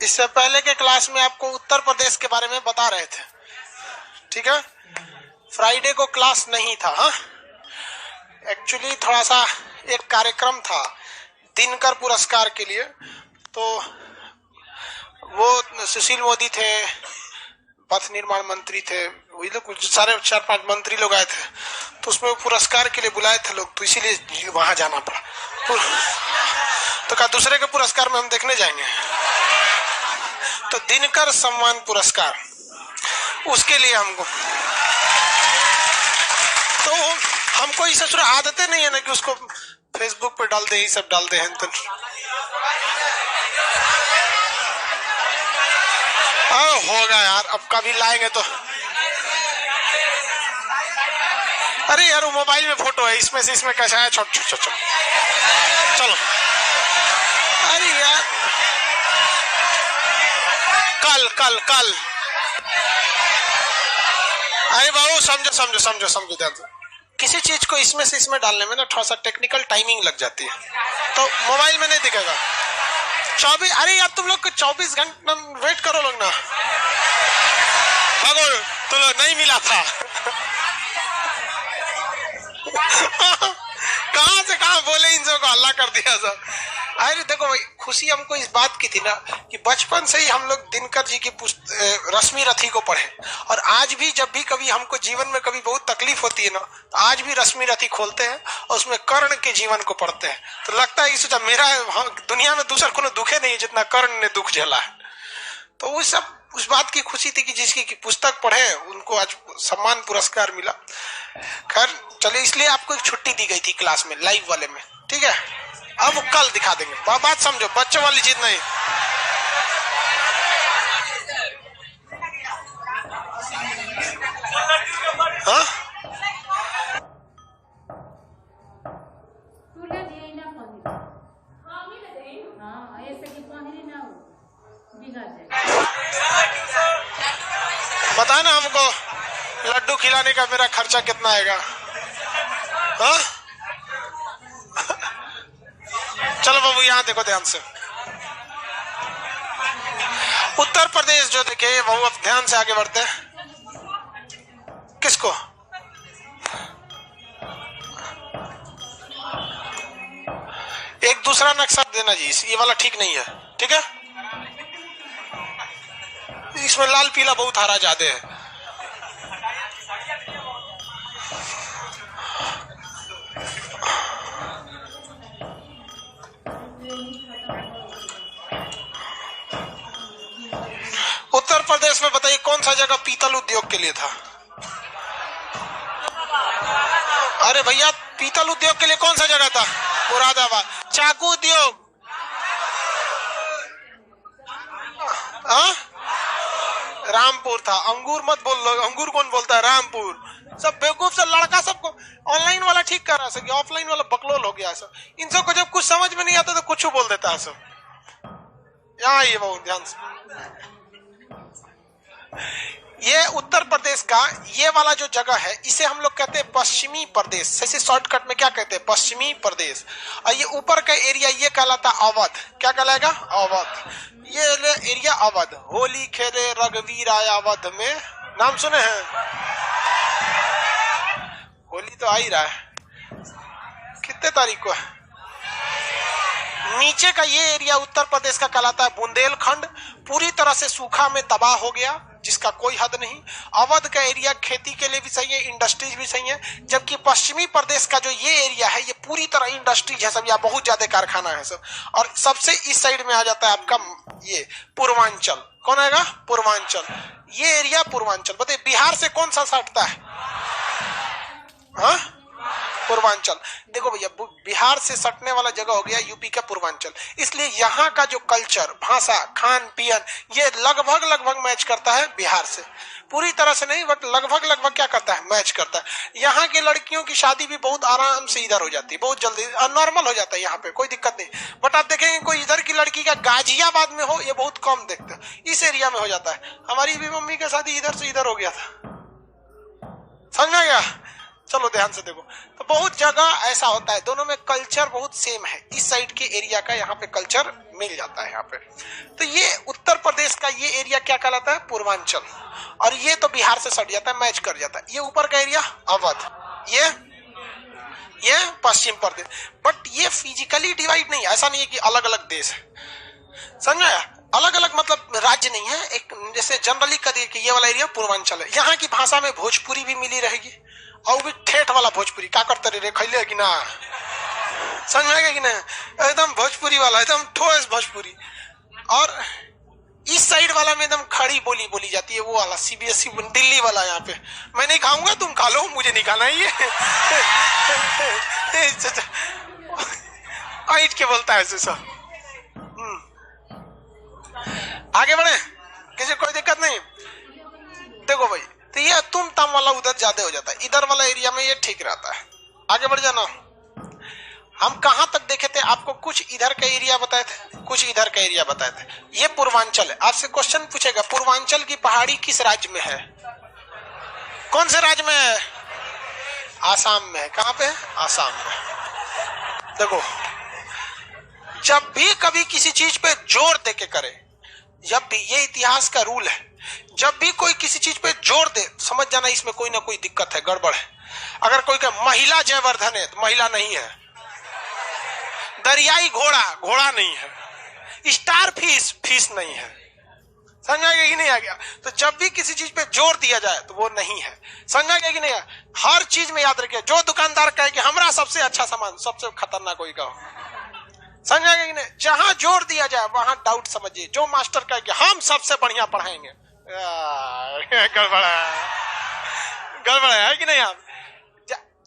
इससे पहले के क्लास में आपको उत्तर प्रदेश के बारे में बता रहे थे, ठीक है। फ्राइडे को क्लास नहीं था। हाँ, एक्चुअली थोड़ा सा एक कार्यक्रम था दिनकर पुरस्कार के लिए, तो वो सुशील मोदी थे, पथ निर्माण मंत्री थे, वही लोग कुछ सारे 4-5 मंत्री लोग आए थे, तो उसमें पुरस्कार के लिए बुलाए थे लोग, तो इसीलिए वहां जाना पड़ा। तो कहा दूसरे के पुरस्कार में हम देखने जाएंगे, तो दिनकर सम्मान पुरस्कार उसके लिए हमको इसे थोड़ा आदतें नहीं है ना कि उसको फेसबुक पे डाल दे, ये सब डाल दे हैं। तो होगा यार, अब कभी लाएंगे तो। अरे यार वो मोबाइल में फोटो है, इसमें से इसमें कैसा है, छोट चलो। अरे यार कल अरे बाबू समझो ध्यान से, किसी चीज को इसमें से इसमें डालने में ना थोड़ा सा टेक्निकल टाइमिंग लग जाती है, तो मोबाइल में नहीं दिखेगा। 24, अरे यार तुम लोग 24 घंटे वेट करो लोग ना, भागो तो नहीं मिला था। कहां से कहां बोले इन सबको हल्ला कर दिया सब। अरे देखो भाई, खुशी हमको इस बात की थी ना कि बचपन से ही हम लोग दिनकर जी की रश्मि रथी को पढ़े, और आज भी जब भी कभी हमको जीवन में कभी बहुत तकलीफ होती है ना, तो आज भी रश्मि रथी खोलते हैं और उसमें कर्ण के जीवन को पढ़ते हैं, तो लगता है कि सोचा मेरा दुनिया में दूसरा कोनो दुखे नहीं है जितना कर्ण ने दुख झेला है। तो वो सब उस बात की खुशी थी कि जिसकी पुस्तक पढ़े उनको आज सम्मान पुरस्कार मिला। खैर चलिए, इसलिए आपको एक छुट्टी दी गई थी क्लास में, लाइव वाले में, ठीक है। अब कल दिखा देंगे, बात समझो, बच्चों वाली चीज नहीं। हाँ बता ना हमको, लड्डू खिलाने का मेरा खर्चा कितना आएगा? हाँ चलो बाबू यहाँ देखो ध्यान से, उत्तर प्रदेश जो देखे बाबू, अब ध्यान से आगे बढ़ते हैं। किसको? एक दूसरा नक्शा देना जी, ये वाला ठीक नहीं है, ठीक है। इसमें लाल पीला बहुत हरा ज्यादा है। उत्तर प्रदेश में बताइए कौन सा जगह पीतल उद्योग के लिए था? अरे भैया, पीतल उद्योग के लिए कौन सा जगह था? मुरादाबाद। चाकू उद्योग? रामपुर था। अंगूर मत बोल लो, अंगूर कौन बोलता है? रामपुर। सब बेवकूफ से लड़का सबको ऑनलाइन वाला ठीक कर रहा है, ऑफलाइन वाला बकलोल हो गया सब। इन सबको जब कुछ समझ में नहीं आता तो कुछ बोल देता है सब। यहाँ ये बहुत ध्यान से, ये उत्तर प्रदेश का ये वाला जो जगह है इसे हम लोग कहते हैं पश्चिमी प्रदेश। ऐसे शॉर्टकट में क्या कहते हैं? पश्चिमी प्रदेश। और ये ऊपर का एरिया ये कहलाता अवध। क्या कहलाएगा? अवध। ये एरिया अवध। होली खेले रघुवीर आया अवध में, नाम सुने हैं? होली तो आ ही रहा है, कितने तारीख को है? नीचे का ये एरिया उत्तर प्रदेश का कहलाता है बुंदेलखंड। पूरी तरह से सूखा में तबाह हो गया, जिसका कोई हद नहीं। अवध का एरिया खेती के लिए भी सही है, इंडस्ट्रीज भी सही है। जबकि पश्चिमी प्रदेश का जो ये एरिया है ये पूरी तरह इंडस्ट्रीज है सब, यहाँ बहुत ज्यादा कारखाना है सब। और सबसे इस साइड में आ जाता है आपका ये पूर्वांचल। कौन आएगा? पूर्वांचल। ये एरिया पूर्वांचल। बताइए बिहार से कौन सा सटता है? हाँ, पूर्वांचल। देखो भैया, बिहार से सटने वाला जगह हो गया यूपी का पूर्वांचल। इसलिए यहाँ का जो कल्चर, भाषा, खान पीन, ये लगभग मैच करता है बिहार से। पूरी तरह से नहीं, बट लगभग क्या करता है? मैच करता है। यहाँ की लड़कियों की शादी भी बहुत आराम से इधर हो जाती है, बहुत जल्दी नॉर्मल हो जाता है, यहाँ पे कोई दिक्कत नहीं। बट आप देखेंगे कोई इधर की लड़की का गाजियाबाद में हो, ये बहुत कम देखते हैं। इस एरिया में हो जाता है। हमारी भी मम्मी की शादी इधर से इधर हो गया था, समझ में गया? चलो ध्यान से देखो, तो बहुत जगह ऐसा होता है, दोनों में कल्चर बहुत सेम है। इस साइड के एरिया का यहाँ पे कल्चर मिल जाता है यहाँ पे। तो ये उत्तर प्रदेश का ये एरिया क्या कहलाता है? पूर्वांचल। और ये तो बिहार से सट जाता है, मैच कर जाता है। ये ऊपर का एरिया अवध, ये पश्चिम प्रदेश। बट ये फिजिकली डिवाइड नहीं है, ऐसा नहीं है कि अलग अलग देश है, समझ आया? अलग अलग मतलब राज्य नहीं है। एक जैसे जनरली करिए कि ये वाला एरिया पूर्वांचल है, यहाँ की भाषा में भोजपुरी भी मिली रहेगी, और भी ठेठ वाला भोजपुरी। क्या करते रे खैले कि ना, समझ में आएगा कि ना? एकदम भोजपुरी वाला, एकदम ठोस भोजपुरी। और इस साइड वाला में एकदम खड़ी बोली बोली जाती है, वो वाला सीबीएसई दिल्ली वाला। यहाँ पे मैं नहीं खाऊंगा, तुम खा लो, मुझे नहीं खाना है। ये ऐठ के बोलता है ऐसे। आगे बढ़े, किसी कोई दिक्कत नहीं। देखो भाई, तो ये तुम तम वाला उधर ज्यादा हो जाता है, इधर वाला एरिया में ये ठीक रहता है। आगे बढ़ जाना। हम कहां तक देखे थे? आपको कुछ इधर का एरिया बताए थे, कुछ इधर का एरिया बताए थे। ये पूर्वांचल है। आपसे क्वेश्चन पूछेगा, पूर्वांचल की पहाड़ी किस राज्य में है? कौन से राज्य में है? आसाम में है। कहां पे है? आसाम में। देखो, जब भी कभी किसी चीज पे जोर दे के करे, जब भी, ये इतिहास का रूल है, जब भी कोई किसी चीज पे जोर दे, समझ जाना इसमें कोई ना कोई दिक्कत है, गड़बड़ है। अगर कोई कहे महिला जयवर्धन है, तो महिला नहीं है। दरियाई घोड़ा, घोड़ा नहीं है। स्टार फिश, फिश नहीं है। समझ आ गया कि नहीं आ गया? तो जब भी किसी चीज पे जोर दिया जाए तो वो नहीं है। समझ आ गया कि नहीं? हर चीज में याद रखिए, जो दुकानदार कहे कि हमारा सबसे अच्छा सामान, सबसे खतरनाक कोई का। समझ आ गया कि नहीं? जहां जोर दिया जाए वहां डाउट समझिए। जो मास्टर कहे कि हम सबसे बढ़िया पढ़ाएंगे, गड़बड़ है कि नहीं? आप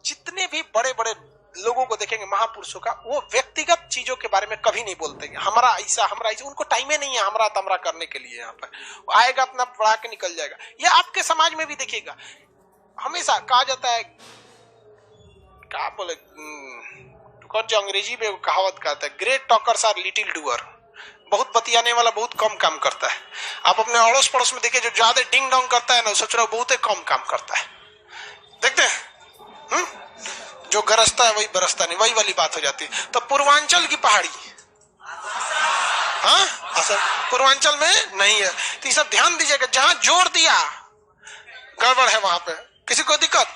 जितने भी बड़े बड़े लोगों को देखेंगे, महापुरुषों का, वो व्यक्तिगत चीजों के बारे में कभी नहीं बोलते हैं, हमारा ऐसा, हमारा ऐसा। उनको टाइम ही नहीं है हमरा तमरा करने के लिए। यहाँ पर आएगा, अपना पढ़ा के निकल जाएगा। ये आपके समाज में भी देखिएगा, हमेशा कहा जाता है, क्या बोले, जो अंग्रेजी में कहावत कहता है, great talkers are little doer. बहुत बतियाने वाला बहुत कम काम करता है। आप अपने अड़ोस पड़ोस में देखिए, जो ज्यादा डिंग डोंग करता है ना, सोच रहा बहुत कम काम करता है। देखते हैं, जो गरजता है वही बरसता नहीं, वही वाली बात हो जाती है। तो पूर्वांचल की पहाड़ी, हाँ, पूर्वांचल में नहीं है। तो ये सब ध्यान दीजिएगा, जहां जोर दिया गड़बड़ है वहां पे। किसी को दिक्कत?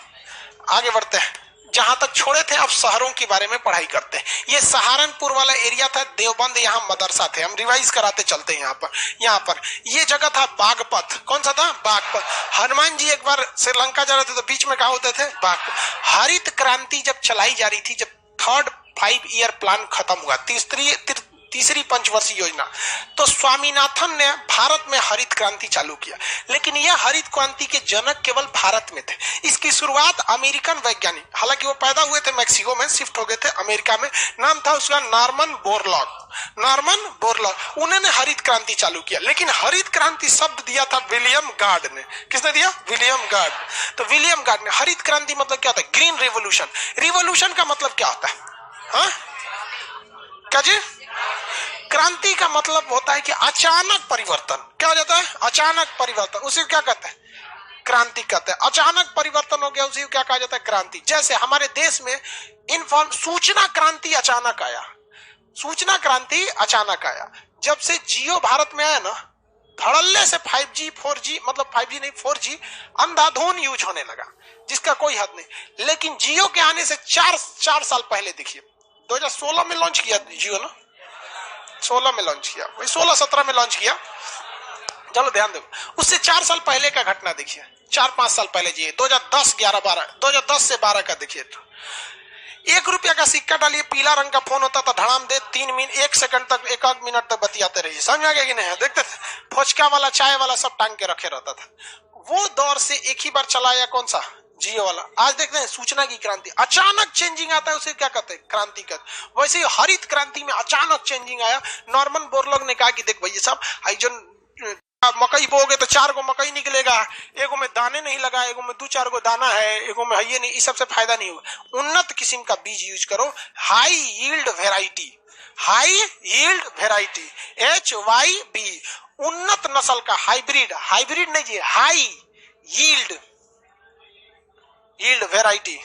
आगे बढ़ते हैं। जहां तक छोड़े थे, अब शहरों के बारे में पढ़ाई करते हैं। ये सहारनपुर वाला एरिया था, देवबंद, यहाँ मदरसा थे। हम रिवाइज कराते चलते हैं। यहाँ पर ये जगह था बागपत। कौन सा था? बागपत। हनुमान जी एक बार श्रीलंका जा रहे थे, तो बीच में कहा होते थे बागपत। हरित क्रांति जब चलाई जा रही थी, जब थर्ड 5 ईयर प्लान खत्म हुआ, तीसरी पंचवर्षीय योजना, तो स्वामीनाथन ने भारत में हरित क्रांति चालू किया। लेकिन यह हरित क्रांति के जनक केवल भारत में थे। इसकी शुरुआत अमेरिकन वैज्ञानिक, हालांकि वो पैदा हुए थे मैक्सिको में, शिफ्ट हो गए थे अमेरिका में, नाम था उसका नॉर्मन बोरलॉग। उन्होंने हरित क्रांति चालू किया। लेकिन हरित क्रांति शब्द दिया था विलियम गार्ड ने। किसने दिया? William guard. तो विलियम गार्ड ने, हरित क्रांति मतलब क्या होता है? Green revolution. रिवोल्यूशन का मतलब क्या होता है? हाँ, क्या जी? क्रांति का मतलब होता है कि अचानक परिवर्तन। क्या हो जाता है? अचानक परिवर्तन। उसे क्या कहते हैं? क्रांति कहते हैं। अचानक परिवर्तन हो गया, उसे क्या कहा जाता है? क्रांति। जैसे हमारे देश में सूचना क्रांति अचानक आया। सूचना क्रांति अचानक आया जब से जियो भारत में आया ना, धड़ल्ले से 5G 4G, मतलब 5G नहीं 4G अंधाधुन यूज होने लगा, जिसका कोई हद नहीं। लेकिन जियो के आने से 4 साल पहले देखिए, 2016 में लॉन्च किया जियो ना, 16 में लॉन्च किया, वही 16-17 में लॉन्च किया। चलो ध्यान दो, उससे 4 साल पहले का घटना देखिए, 4-5 साल पहले जी, 2010 से 12 का देखिए। 1 रुपया का सिक्का डालिए, पीला रंग का फोन होता था, धड़ाम दे 1 सेकंड तक, 1 मिनट तक बतियाते रहिए। समझ आ गया कि नहीं? देखते थे, फोचका वाला, चाय वाला सब टांग के रखे रहता था। वो दौर से एक ही बार चलाया, कौन सा? जियो वाला। आज देखते हैं सूचना की क्रांति, अचानक चेंजिंग आता है, उसे क्या कहते हैं? क्रांति कहते। वैसे ही हरित क्रांति में अचानक चेंजिंग आया। नॉर्मन बोरलॉग ने कहा कि देख भैया साहब, मकई बोगे तो 4 गो मकई निकलेगा, एगो में दाने नहीं लगा, एगो में 2-4 गो दाना है, एगो में है नहीं, इस सबसे फायदा नहीं होगा। उन्नत किस्म का बीज यूज करो, हाई यील्ड वेराइटी, HYB, उन्नत नस्ल का हाइब्रिड नहीं जी, high yield variety,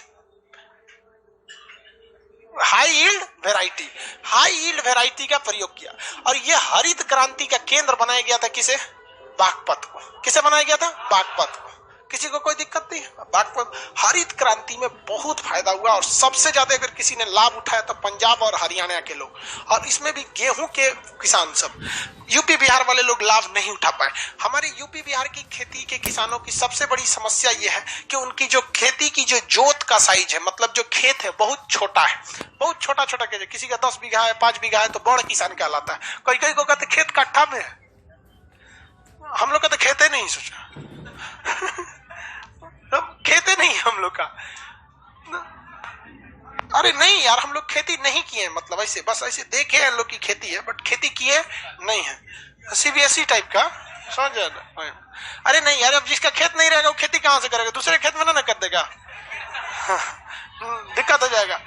variety, high yield variety का प्रयोग किया। और ये हरित क्रांति का केंद्र बनाया गया था किसे? बागपत को। किसे बनाया गया था? बागपत को। किसी को कोई दिक्कत नहीं। बागपत हरित क्रांति में बहुत फायदा हुआ और सबसे ज्यादा अगर किसी ने लाभ उठाया तो पंजाब और हरियाणा के लोग, और इसमें भी गेहूं के किसान सब। यूपी बिहार वाले लोग लाभ नहीं उठा पाए। हमारे यूपी बिहार की खेती के किसानों की सबसे बड़ी समस्या यह है कि उनकी जो खेती की जो जोत का साइज है, मतलब जो खेत है बहुत छोटा है, बहुत छोटा छोटा खेत है। किसी का 10 बीघा है, 5 बीघा है तो बड़ किसान कहलाता है। कोई कोई को कहते खेत कट्ठा में है, हम लोग का तो खेते नहीं, सोचा खेते नहीं हम लोग का। अरे नहीं यार, हम लोग खेती नहीं किए, मतलब ऐसे बस ऐसे देखे हैं लोग की खेती है, बट खेती किए नहीं है। सीबीएसई टाइप का, समझ जाए। अरे नहीं यार, अब जिसका खेत नहीं रहेगा वो खेती कहां से करेगा? दूसरे खेत में ना कर देगा, दिक्कत हो जाएगा।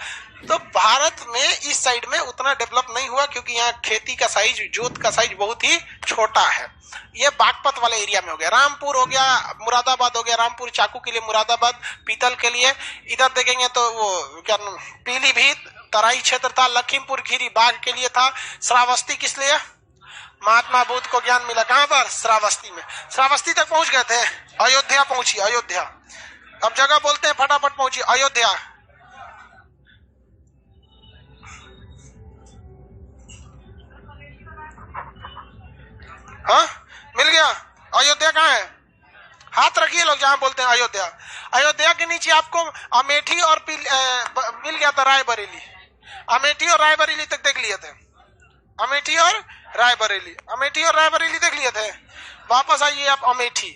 तो भारत में इस साइड में उतना डेवलप नहीं हुआ क्योंकि यहाँ खेती का साइज, जोत का साइज बहुत ही छोटा है। ये बागपत वाले एरिया में हो गया। रामपुर हो गया, मुरादाबाद हो गया। रामपुर चाकू के लिए, मुरादाबाद पीतल के लिए। इधर देखेंगे तो वो क्या पीलीभीत तराई क्षेत्र था। लखीमपुर खीरी बाघ के लिए था। श्रावस्ती किस लिए? महात्मा बुद्ध को ज्ञान मिला। कहां पर? श्रावस्ती में। श्रावस्ती तक पहुंच गए थे। अयोध्या पहुंची, अयोध्या। अब जगह बोलते हैं, फटाफट पहुंची अयोध्या। हाँ, मिल गया। अयोध्या कहाँ है? हाथ रखिए लोग जहां बोलते हैं अयोध्या। अयोध्या के नीचे आपको अमेठी और मिल गया था रायबरेली। अमेठी और रायबरेली तक देख लिए थे। अमेठी और रायबरेली, अमेठी और रायबरेली देख लिए थे। वापस आइए आप अमेठी।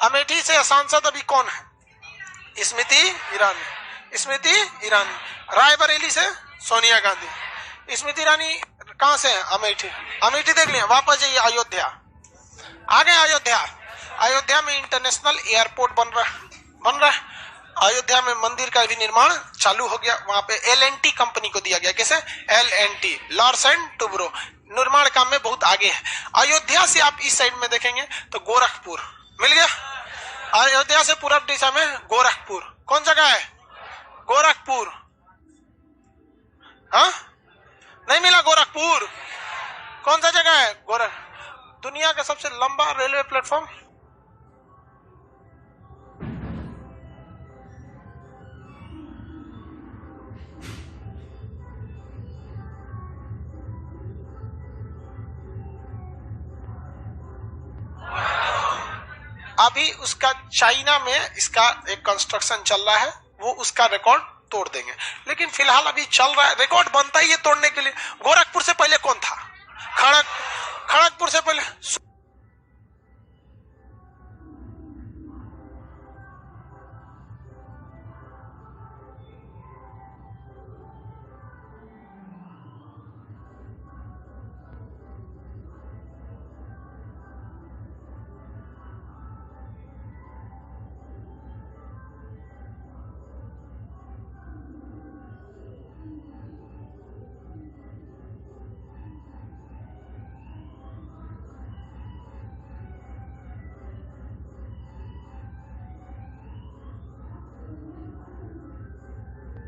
अमेठी से सांसद अभी कौन है? स्मृति ईरानी। स्मृति ईरानी। रायबरेली से सोनिया गांधी। स्मृति ईरानी कहां से है? अमेठी। अमेठी देख लिया। वापस जाइए अयोध्या। आ गए अयोध्या। अयोध्या में इंटरनेशनल एयरपोर्ट बन रहा है। अयोध्या में मंदिर का भी निर्माण चालू हो गया। वहां पे LNT कंपनी को दिया गया। कैसे? LNT, Lars and Toubro. निर्माण काम में बहुत आगे है। अयोध्या से आप इस साइड में देखेंगे तो गोरखपुर मिल गया। अयोध्या से पूरब दिशा में गोरखपुर। कौन जगह है? गोरखपुर। हाँ, नहीं मिला गोरखपुर। कौन सा जगह है? दुनिया का सबसे लंबा रेलवे प्लेटफॉर्म। अभी उसका चाइना में इसका एक कंस्ट्रक्शन चल रहा है, वो उसका रिकॉर्ड तोड़ देंगे। लेकिन फिलहाल अभी चल रहा है, रिकॉर्ड बनता ही है तोड़ने के लिए। गोरखपुर से पहले कौन था? खड़गपुर से पहले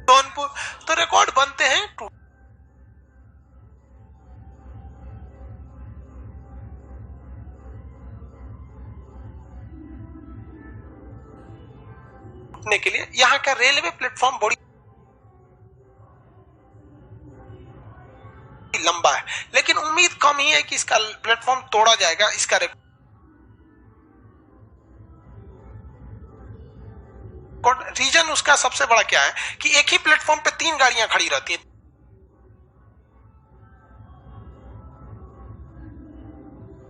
जौनपुर। तो रिकॉर्ड बनते हैं टूटने के लिए। यहाँ का रेलवे प्लेटफॉर्म बड़ी लंबा है, लेकिन उम्मीद कम ही है कि इसका प्लेटफॉर्म तोड़ा जाएगा। इसका रीजन उसका सबसे बड़ा क्या है कि एक ही प्लेटफॉर्म पे 3 गाड़ियां खड़ी रहती हैं।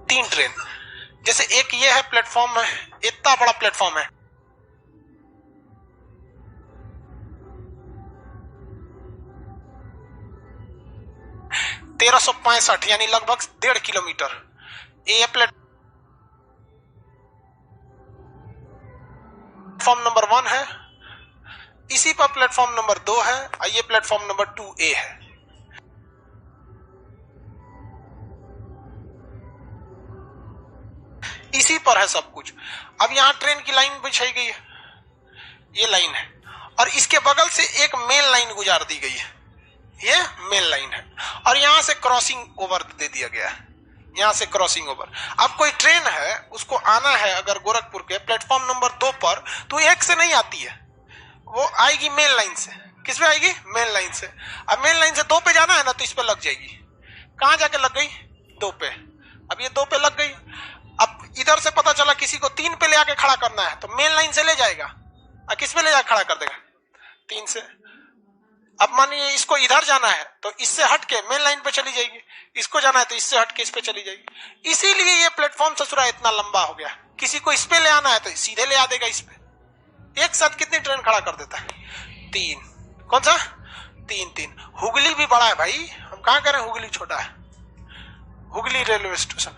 3 ट्रेन। जैसे एक ये है प्लेटफॉर्म है, इतना बड़ा प्लेटफॉर्म है। (1365) यानी लगभग 1.5 किलोमीटर। ये प्लेटफॉर्म नंबर 1 है। इसी पर प्लेटफॉर्म नंबर 2 है और ये प्लेटफॉर्म नंबर 2A है। इसी पर है सब कुछ। अब यहां ट्रेन की लाइन बिछाई गई है, ये लाइन है, और इसके बगल से एक मेन लाइन गुजार दी गई है। ये और यहां से क्रॉसिंग ओवर दे दिया गया है, यहां से क्रॉसिंग ओवर। अब कोई ट्रेन है, उसको आना है अगर गोरखपुर के प्लेटफॉर्म नंबर 2 पर, तो 1 से नहीं आती है, वो आएगी मेन लाइन से। किस पे आएगी? मेन लाइन से। अब मेन लाइन से 2 पे जाना है ना, तो इस पे लग जाएगी। कहां जाके लग गई? 2 पे। अब ये 2 पे लग गई। अब इधर से पता चला किसी को 3 पे ले आके खड़ा करना है, तो मेन लाइन से ले जाएगा और किस पे ले जाके खड़ा कर देगा? 3 से। अब मानिए इसको इधर जाना है तो इससे हट के मेन लाइन पे चली जाएगी, इसको जाना है तो इससे हट के इस पे चली जाएगी। इसीलिए ये प्लेटफॉर्म ससुरा इतना लंबा हो गया। किसी को इस पे ले आना है तो सीधे ले आ देगा इस पे। एक साथ कितनी ट्रेन खड़ा कर देता है? 3। कौन सा? 3। हुगली भी बड़ा है भाई, हम कहां कह रहे हैं हुगली छोटा है? Hooghly railway station.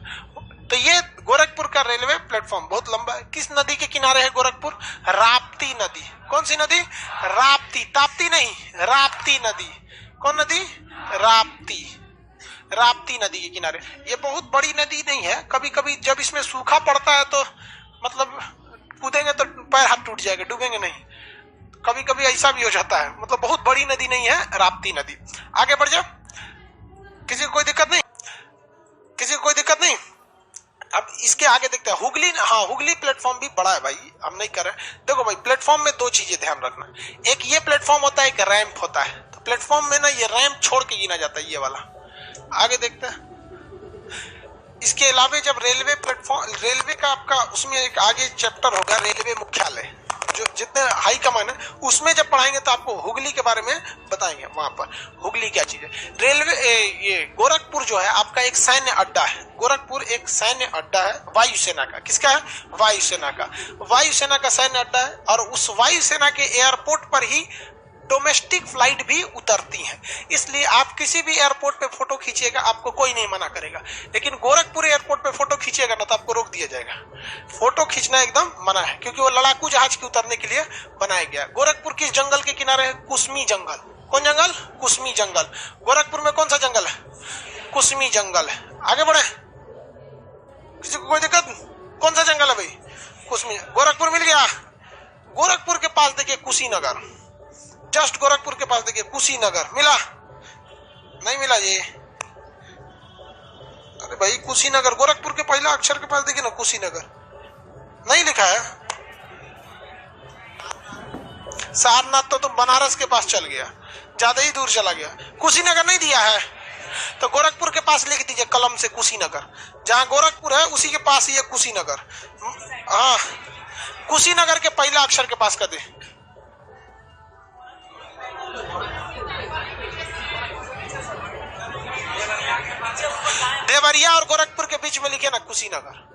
तो ये गोरखपुर का रेलवे प्लेटफॉर्म बहुत लंबा है। किस नदी के किनारे है गोरखपुर? राप्ती नदी। कौन सी नदी? राप्ती, ताप्ती नहीं, राप्ती नदी। कौन नदी? राप्ती। राप्ती नदी के किनारे। ये बहुत बड़ी नदी नहीं है, कभी कभी जब इसमें सूखा पड़ता है तो मतलब कूदेंगे तो पैर हाथ टूट जाएगा, डूबेंगे नहीं, कभी कभी ऐसा भी हो जाता है। मतलब बहुत बड़ी नदी नहीं है राप्ती नदी। आगे बढ़ जाओ, किसी को कोई दिक्कत नहीं? किसी को कोई दिक्कत नहीं? अब इसके आगे देखते हैं हुगली। हाँ, हुगली प्लेटफॉर्म भी बड़ा है भाई, हम नहीं कर रहे। देखो भाई, प्लेटफॉर्म में 2 चीजें ध्यान रखना। एक ये प्लेटफॉर्म होता है, एक रैंप होता है। तो प्लेटफॉर्म में ना ये रैंप छोड़ के गिना जाता है, ये वाला। आगे देखते हैं। इसके अलावा जब रेलवे प्लेटफॉर्म, रेलवे का आपका उसमें एक आगे चैप्टर होगा रेलवे मुख्यालय, जो जितने हाई कमान है उसमें जब पढ़ाएंगे तो आपको हुगली के बारे में बताएंगे। वहां पर हुगली क्या चीज है। रेलवे ये गोरखपुर जो है आपका एक सैन्य अड्डा है। गोरखपुर एक सैन्य अड्डा है वायुसेना का। किसका है? वायुसेना का। वायुसेना का सैन्य अड्डा है और उस वायुसेना के एयरपोर्ट पर ही डोमेस्टिक फ्लाइट भी उतरती हैं। इसलिए आप किसी भी एयरपोर्ट पे फोटो खींचिएगा, आपको कोई नहीं मना करेगा। लेकिन गोरखपुर एयरपोर्ट पे फोटो खींचिएगा ना तो आपको रोक दिया जाएगा। फोटो खींचना एकदम मना है, क्योंकि वो लड़ाकू जहाज के उतरने के लिए बनाया गया। गोरखपुर किस जंगल के किनारे है? कुसमी जंगल। कौन जंगल? कुसमी जंगल। गोरखपुर में कौन सा जंगल है? कुसमी जंगल है। आगे बढ़े, किसी को कोई दिक्कत? कौन सा जंगल है भाई? कुसमी। गोरखपुर मिल गया। गोरखपुर के पास देखिए कुशीनगर, जस्ट गोरखपुर के पास देखिए कुशीनगर। मिला? नहीं मिला ये? अरे भाई कुशीनगर, गोरखपुर के पहला अक्षर के पास देखिए ना, कुशीनगर नहीं लिखा है। सारनाथ तो तुम बनारस के पास चल गया, ज्यादा ही दूर चला गया। कुशीनगर नहीं दिया है तो गोरखपुर के पास लिख दीजिए कलम से कुशीनगर। जहां गोरखपुर है उसी के पास ही है कुशीनगर। हाँ, कुशीनगर के पहला अक्षर के पास कर दे। देवरिया और गोरखपुर के बीच में लिखे ना कुशीनगर।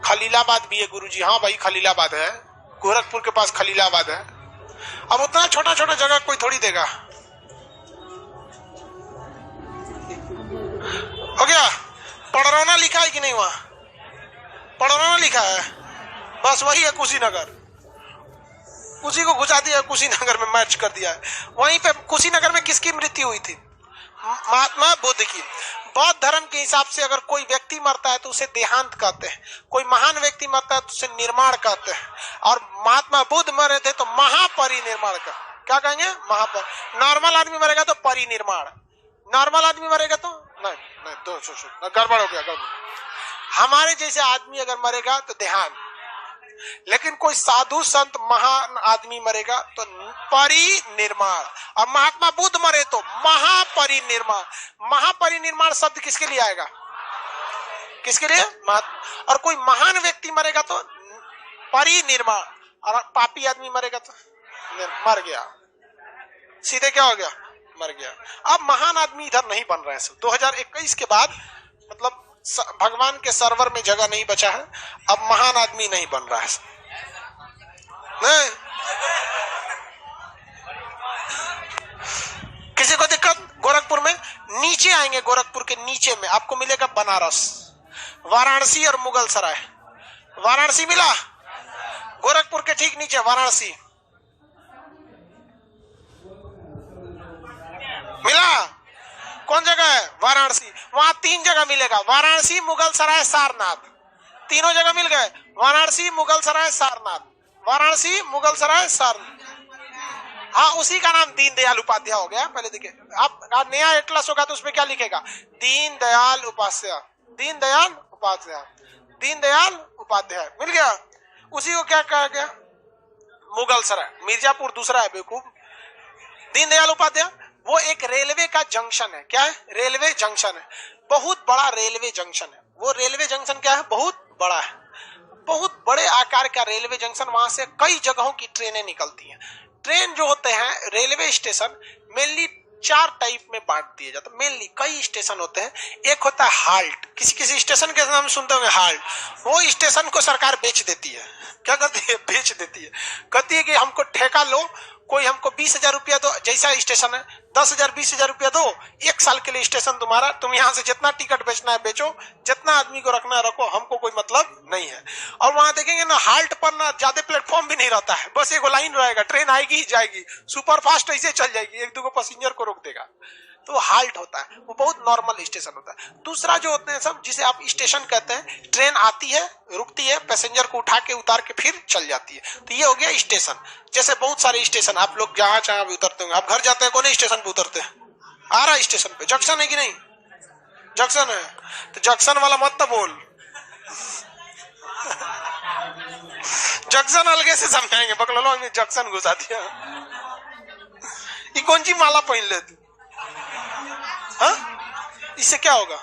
खलीलाबाद भी है गुरुजी। हाँ भाई खलीलाबाद है, गोरखपुर के पास खलीलाबाद है। अब उतना छोटा छोटा जगह कोई थोड़ी देगा। हो गया? पड़रौना लिखा है कि नहीं? वहां पड़रौना लिखा है, बस वही है कुशीनगर। उसी को घुसा दिया, कुशीनगर में मैच कर दिया है। वहीं पे कुशीनगर में किसकी मृत्यु हुई थी? महात्मा बुद्ध की। बौद्ध धर्म के हिसाब से अगर कोई व्यक्ति मरता है तो उसे देहांत कहते हैं, कोई महान व्यक्ति मरता है तो उसे निर्माण कहते हैं। और महात्मा बुद्ध मरे थे तो महापरिनिर्माण का क्या कहेंगे? नॉर्मल आदमी मरेगा तो परिनिर्माण, नॉर्मल आदमी मरेगा तो नहीं तो गड़बड़ हो गया, गड़बड़। हमारे जैसे आदमी अगर मरेगा तो देहांत, लेकिन कोई साधु संत महान आदमी मरेगा तो परिनिर्माण। और महात्मा बुद्ध मरे तो महापरिनिर्माण। महापरिनिर्माण शब्द किसके लिए आएगा? किसके लिए? और कोई महान व्यक्ति मरेगा तो परिनिर्माण, और पापी आदमी मरेगा तो मर गया। सीधे क्या हो गया? मर गया। अब महान आदमी इधर नहीं बन रहे हैं। 2021 के बाद मतलब भगवान के सर्वर में जगह नहीं बचा है, अब महान आदमी नहीं बन रहा है। नहीं किसी को दिक्कत? गोरखपुर में नीचे आएंगे, गोरखपुर के नीचे में आपको मिलेगा बनारस, वाराणसी और मुगल सराय। वाराणसी मिला? गोरखपुर के ठीक नीचे वाराणसी मिला? कौन जगह है? वाराणसी। वहां 3 जगह मिलेगा, वाराणसी, मुगल सराय, सारनाथ। तीनों जगह मिल गए, वाराणसी, मुगल सराय, सारनाथ। वाराणसी, मुगल सराय, सारनाथ। हाँ, उसी का नाम दीनदयाल उपाध्याय हो गया। पहले देखिए, आप नया एटलस होगा तो उसमें क्या लिखेगा, दीनदयाल उपाध्याय, दीनदयाल उपाध्याय, दीनदयाल उपाध्याय, मिल गया। उसी को क्या कहा गया, मुगल सराय, मिर्जापुर दूसरा है बेवकूफ। दीनदयाल उपाध्याय वो एक रेलवे का जंक्शन है। क्या है, रेलवे जंक्शन है, बहुत बड़ा रेलवे जंक्शन है। वो रेलवे जंक्शन क्या है, बहुत बड़ा है, बहुत बड़े आकार का रेलवे जंक्शन। वहां से कई जगहों की ट्रेनें निकलती हैं। ट्रेन जो होते हैं रेलवे स्टेशन मेनली 4 टाइप में बांट दिए जाते हैं। मेनली कई स्टेशन होते हैं। एक होता है हाल्ट, किसी किसी स्टेशन के नाम सुनते होंगे हाल्ट। वो स्टेशन को सरकार बेच देती है। क्या करती है, बेच देती है। कहती है कि हमको ठेका लो, कोई हमको 20,000 रुपया दो, जैसा स्टेशन है 10,000 20,000 रुपया दो, 1 साल के लिए स्टेशन तुम्हारा, तुम यहाँ से जितना टिकट बेचना है बेचो, जितना आदमी को रखना है रखो, हमको कोई मतलब नहीं है। और वहां देखेंगे ना, हाल्ट पर ना ज्यादा प्लेटफॉर्म भी नहीं रहता है, बस एक लाइन रहेगा, ट्रेन आएगी ही जाएगी, सुपर फास्ट ऐसे चल जाएगी, 1-2 पैसेंजर को रोक देगा। तो हाल्ट होता है, वो बहुत नॉर्मल स्टेशन होता है। दूसरा जो होते हैं सब, जिसे आप स्टेशन कहते हैं, ट्रेन आती है, रुकती है, पैसेंजर को उठा के उतार के फिर चल जाती है। तो ये हो गया स्टेशन। जैसे बहुत सारे स्टेशन, आप लोग जहां चाहे भी उतरते होंगे। आप घर जाते हैं, कौन स्टेशन पे उतरते हैं, आ रहा स्टेशन पे, जंक्शन है कि नहीं, जंक्शन है, तो जंक्शन वाला मत तो बोल, जंक्शन अलगे से समझाएंगे, बकलो में जंक्शन घुसा दिया। ये कौन सी माला पहन ले तू, हाँ, इससे क्या होगा,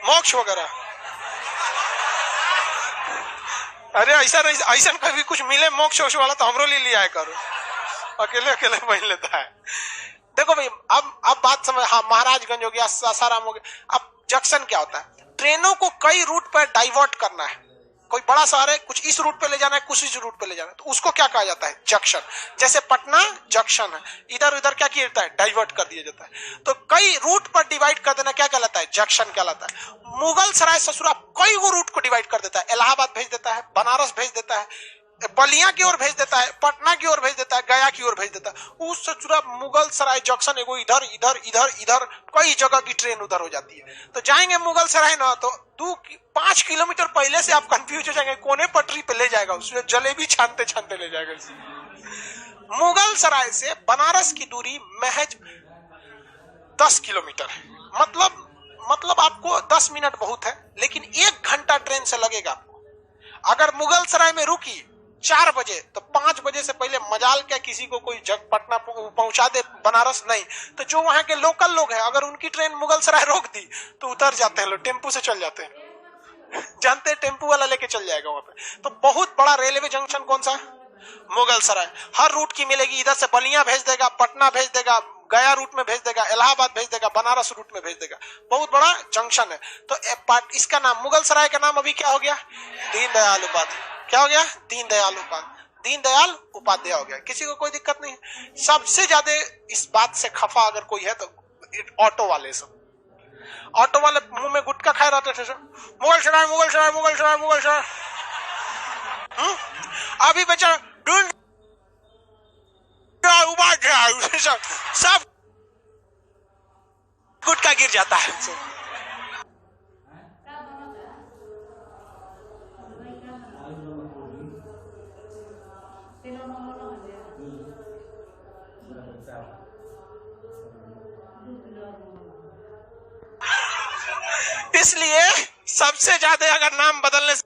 मोक्ष वगैरह? अरे ऐसा नहीं, ऐसा कभी कुछ मिले मोक्ष वाला तो हमरो ले लिया है करो, अकेले अकेले पहन लेता है। देखो भाई, अब बात समझ, हाँ, महाराजगंज हो गया, सासाराम हो गया। अब जंक्शन क्या होता है, ट्रेनों को कई रूट पर डाइवर्ट करना है। कोई बड़ा शहर है, कुछ इस रूट पे ले जाना है, कुछ इस रूट पे ले जाना है, तो उसको क्या कहा जाता है, जंक्शन। जैसे पटना जंक्शन है, इधर उधर क्या किया जाता है, डाइवर्ट कर दिया जाता है। तो कई रूट पर डिवाइड कर देना क्या कहलाता है, जंक्शन कहलाता है। मुगल सराय ससुरा कई वो रूट को डिवाइड कर देता है, इलाहाबाद भेज देता है, बनारस भेज देता है, बलिया की ओर भेज देता है, पटना की ओर भेज देता है, गया की ओर भेज देता है। उस सचुरा मुगल सराय जंक्शन एगो इधर इधर इधर इधर कई जगह की ट्रेन उधर हो जाती है। तो जाएंगे मुगल सराय ना, तो 5 किलोमीटर पहले से आप कंफ्यूज हो जाएंगे, कोने पटरी पे ले जाएगा, उसमें जलेबी छानते छानते ले जाएगा। मुगल सराय से बनारस की दूरी महज 10 किलोमीटर है। मतलब आपको 10 मिनट बहुत है, लेकिन 1 घंटा ट्रेन से लगेगा आपको। अगर मुगल सराय में रुकी 4 बजे, तो 5 बजे से पहले मजाल क्या किसी को कोई जग पटना पहुंचा दे, बनारस नहीं। तो जो वहां के लोकल लोग हैं, अगर उनकी ट्रेन मुगल सराय रोक दी तो उतर जाते हैं लोग, टेम्पू से चल जाते हैं, जानते हैं, टेम्पू वाला लेके चल जाएगा वहां पे। तो बहुत बड़ा रेलवे जंक्शन कौन सा, मुगल सराय। हर रूट की मिलेगी, इधर से बलिया भेज देगा, पटना भेज देगा, गया रूट में भेज देगा, इलाहाबाद भेज देगा, बनारस रूट में भेज देगा। बहुत बड़ा जंक्शन है। तो इसका नाम, मुगल सराय का नाम अभी क्या हो गया, दीनदयाल उपाध्याय। क्या हो गया, दीनदयाल उपाध्याय, दीनदयाल उपाध्याय हो गया। किसी को कोई दिक्कत नहीं। सबसे ज्यादा इस बात से खफा अगर कोई है तो ऑटो वाले सब। ऑटो वाले मुंह में गुटखा खाए रहते थे, मुगल सराय मुगल सराय मुगल सराय मुगल सराय। अभी बचा सब गुटखा गिर जाता है। इसलिए सबसे ज्यादा अगर नाम बदलने से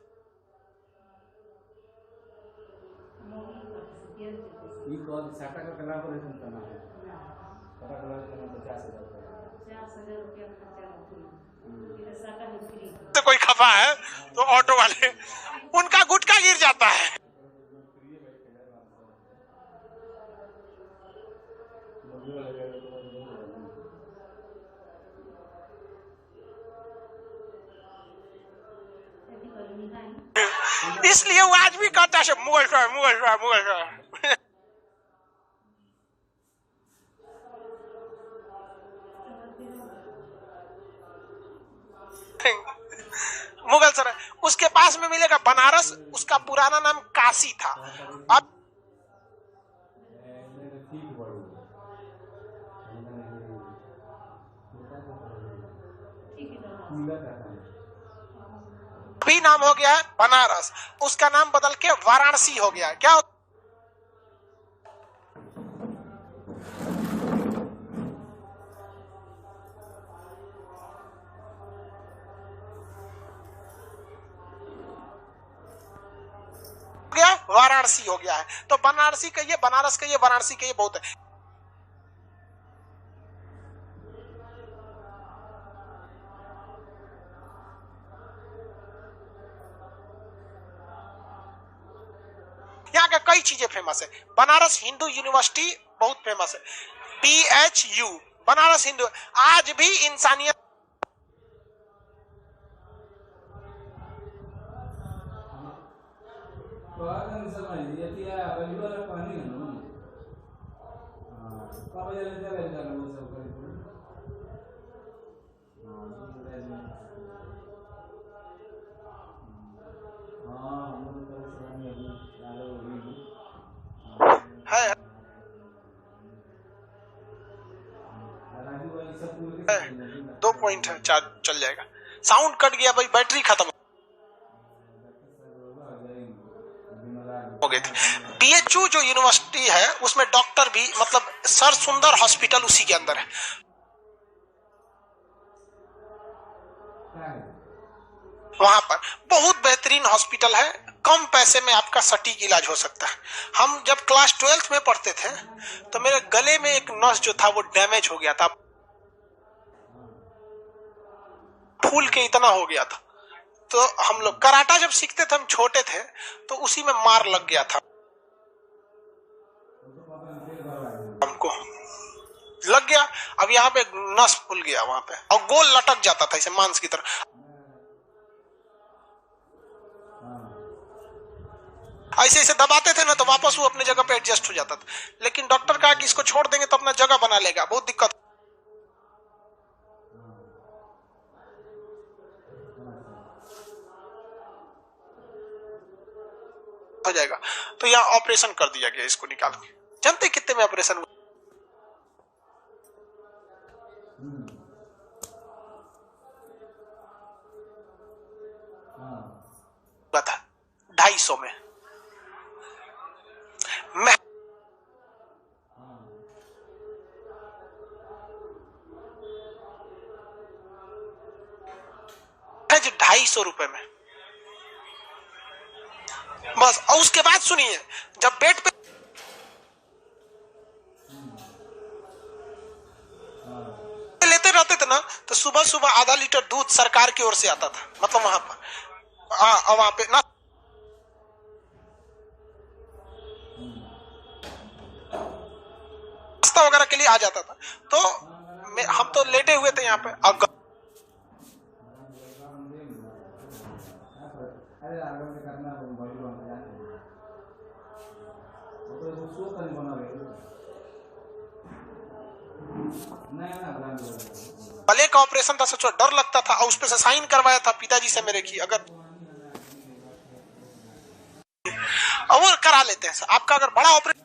कोई खफा है तो ऑटो वाले, उनका गुटखा गिर जाता है। इसलिए वो आज भी कहता है मुगल सराय मुगल सराय मुगल सराय। मुगल सराय, उसके पास में मिलेगा बनारस, उसका पुराना नाम काशी था। अब भी नाम हो गया है बनारस, उसका नाम बदल के वाराणसी हो गया। क्या वाराणसी हो गया है। तो बनारसी कहिए, बनारस कहिए, वाराणसी कहिए, बहुत है। यहाँ का कई चीजें फेमस है। बनारस हिंदू यूनिवर्सिटी बहुत फेमस है, BHU, बनारस हिंदू। आज भी इंसानियत है। 2 पॉइंट है, चार्ज चल जाएगा। साउंड कट गया भाई, बैटरी खत्म हो गई थी। BHU जो यूनिवर्सिटी है उसमें डॉक्टर भी, मतलब सर सुंदर हॉस्पिटल उसी के अंदर है। वहां पर बहुत बेहतरीन हॉस्पिटल है, कम पैसे में आपका सटीक इलाज हो सकता है। हम जब क्लास 12th में पढ़ते थे तो मेरे गले में एक नस जो था वो डैमेज हो गया था, फूल के इतना हो गया था। तो हम लोग कराटा जब सीखते थे, हम छोटे थे, तो उसी में मार लग गया था, हमको लग गया। अब यहाँ पे नस फूल गया वहां पे, और गोल लटक जाता था इसे मांस की तरह। ऐसे ऐसे दबाते थे ना तो वापस वो अपने जगह पे एडजस्ट हो जाता था। लेकिन डॉक्टर कहा कि इसको छोड़ देंगे तो अपना जगह बना लेगा, बहुत दिक्कत हो जाएगा। तो यहाँ ऑपरेशन कर दिया गया इसको निकाल के। जानते कितने में ऑपरेशन हुआ था? 250 में। मैं 250 रुपए में बस। और उसके बाद सुनिए, जब बेड पे लेते रहते थे ना तो सुबह सुबह आधा लीटर दूध सरकार की ओर से आता था, मतलब वहां पर, हाँ वहां पे ना नाश्ता वगैरह के लिए आ जाता था। तो हम तो लेटे हुए थे यहाँ पे, अब गले का ऑपरेशन था, सोचो डर लगता था। और उस पे से साइन करवाया था पिताजी से मेरे की, अगर और करा लेते हैं आपका अगर बड़ा ऑपरेशन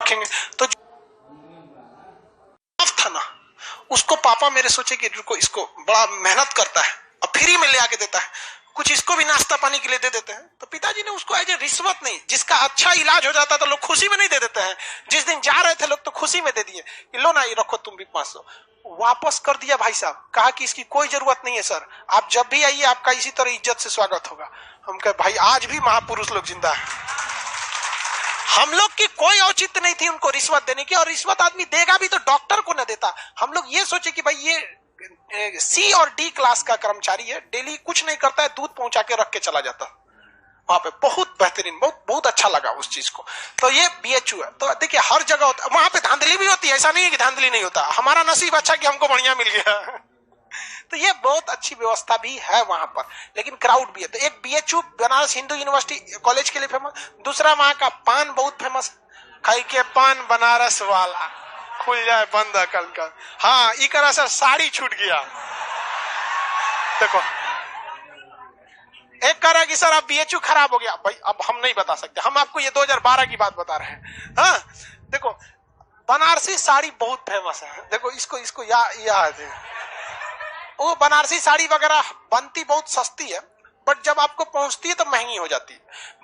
रखेंगे तो था ना, उसको पापा मेरे सोचे कि रुको, इसको बड़ा मेहनत करता है और फ्री में ले आके देता है, कुछ इसको भी नाश्ता पानी के लिए दे देते हैं। तो पिताजी ने उसको एज ए रिश्वत नहीं, जिसका अच्छा इलाज हो जाता तो लोग खुशी में नहीं दे देते हैं। जिस दिन जा रहे थे लोग तो खुशी में दे दिए कि लो ना ये रखो तुम भी 500। वापस कर दिया भाई साहब, कहा कि इसकी कोई जरूरत नहीं है सर, आप जब भी आइए आपका इसी तरह इज्जत से स्वागत होगा। हम कहे भाई आज भी महापुरुष लोग जिंदा है। हम लोग की कोई औचित्य नहीं थी उनको रिश्वत देने की, और रिश्वत आदमी देगा भी तो डॉक्टर को न देता। हम लोग ये सोचे कि भाई ये C और D क्लास का कर्मचारी है, डेली कुछ नहीं करता है, दूध पहुंचा के रख के चला जाता वहां पे। बहुत बेहतरीन, बहुत बहुत अच्छा लगा उस चीज को। तो ये BHU है। तो देखिए हर जगह होता, वहां पे धांधली भी होती है, ऐसा नहीं है कि धांधली नहीं होता। हमारा नसीब अच्छा कि हमको बढ़िया मिल गया। तो ये बहुत अच्छी व्यवस्था भी है वहां पर, लेकिन क्राउड भी है। तो एक BHU Banaras Hindu university college के लिए फेमस, दूसरा वहां का पान बहुत फेमस, खाई के पान बनारस वाला खुल जाए बंद अकल का। हाँ इकरा सर साड़ी छूट गया। देखो एक कह रहा है कि सर आप BHU खराब हो गया, भाई अब हम नहीं बता सकते, हम आपको ये 2012 की बात बता रहे हैं। हाँ देखो बनारसी साड़ी बहुत फेमस है, देखो इसको याद है। वो बनारसी साड़ी वगैरह बनती बहुत सस्ती है, बट जब आपको पहुंचती है तो महंगी हो जाती है।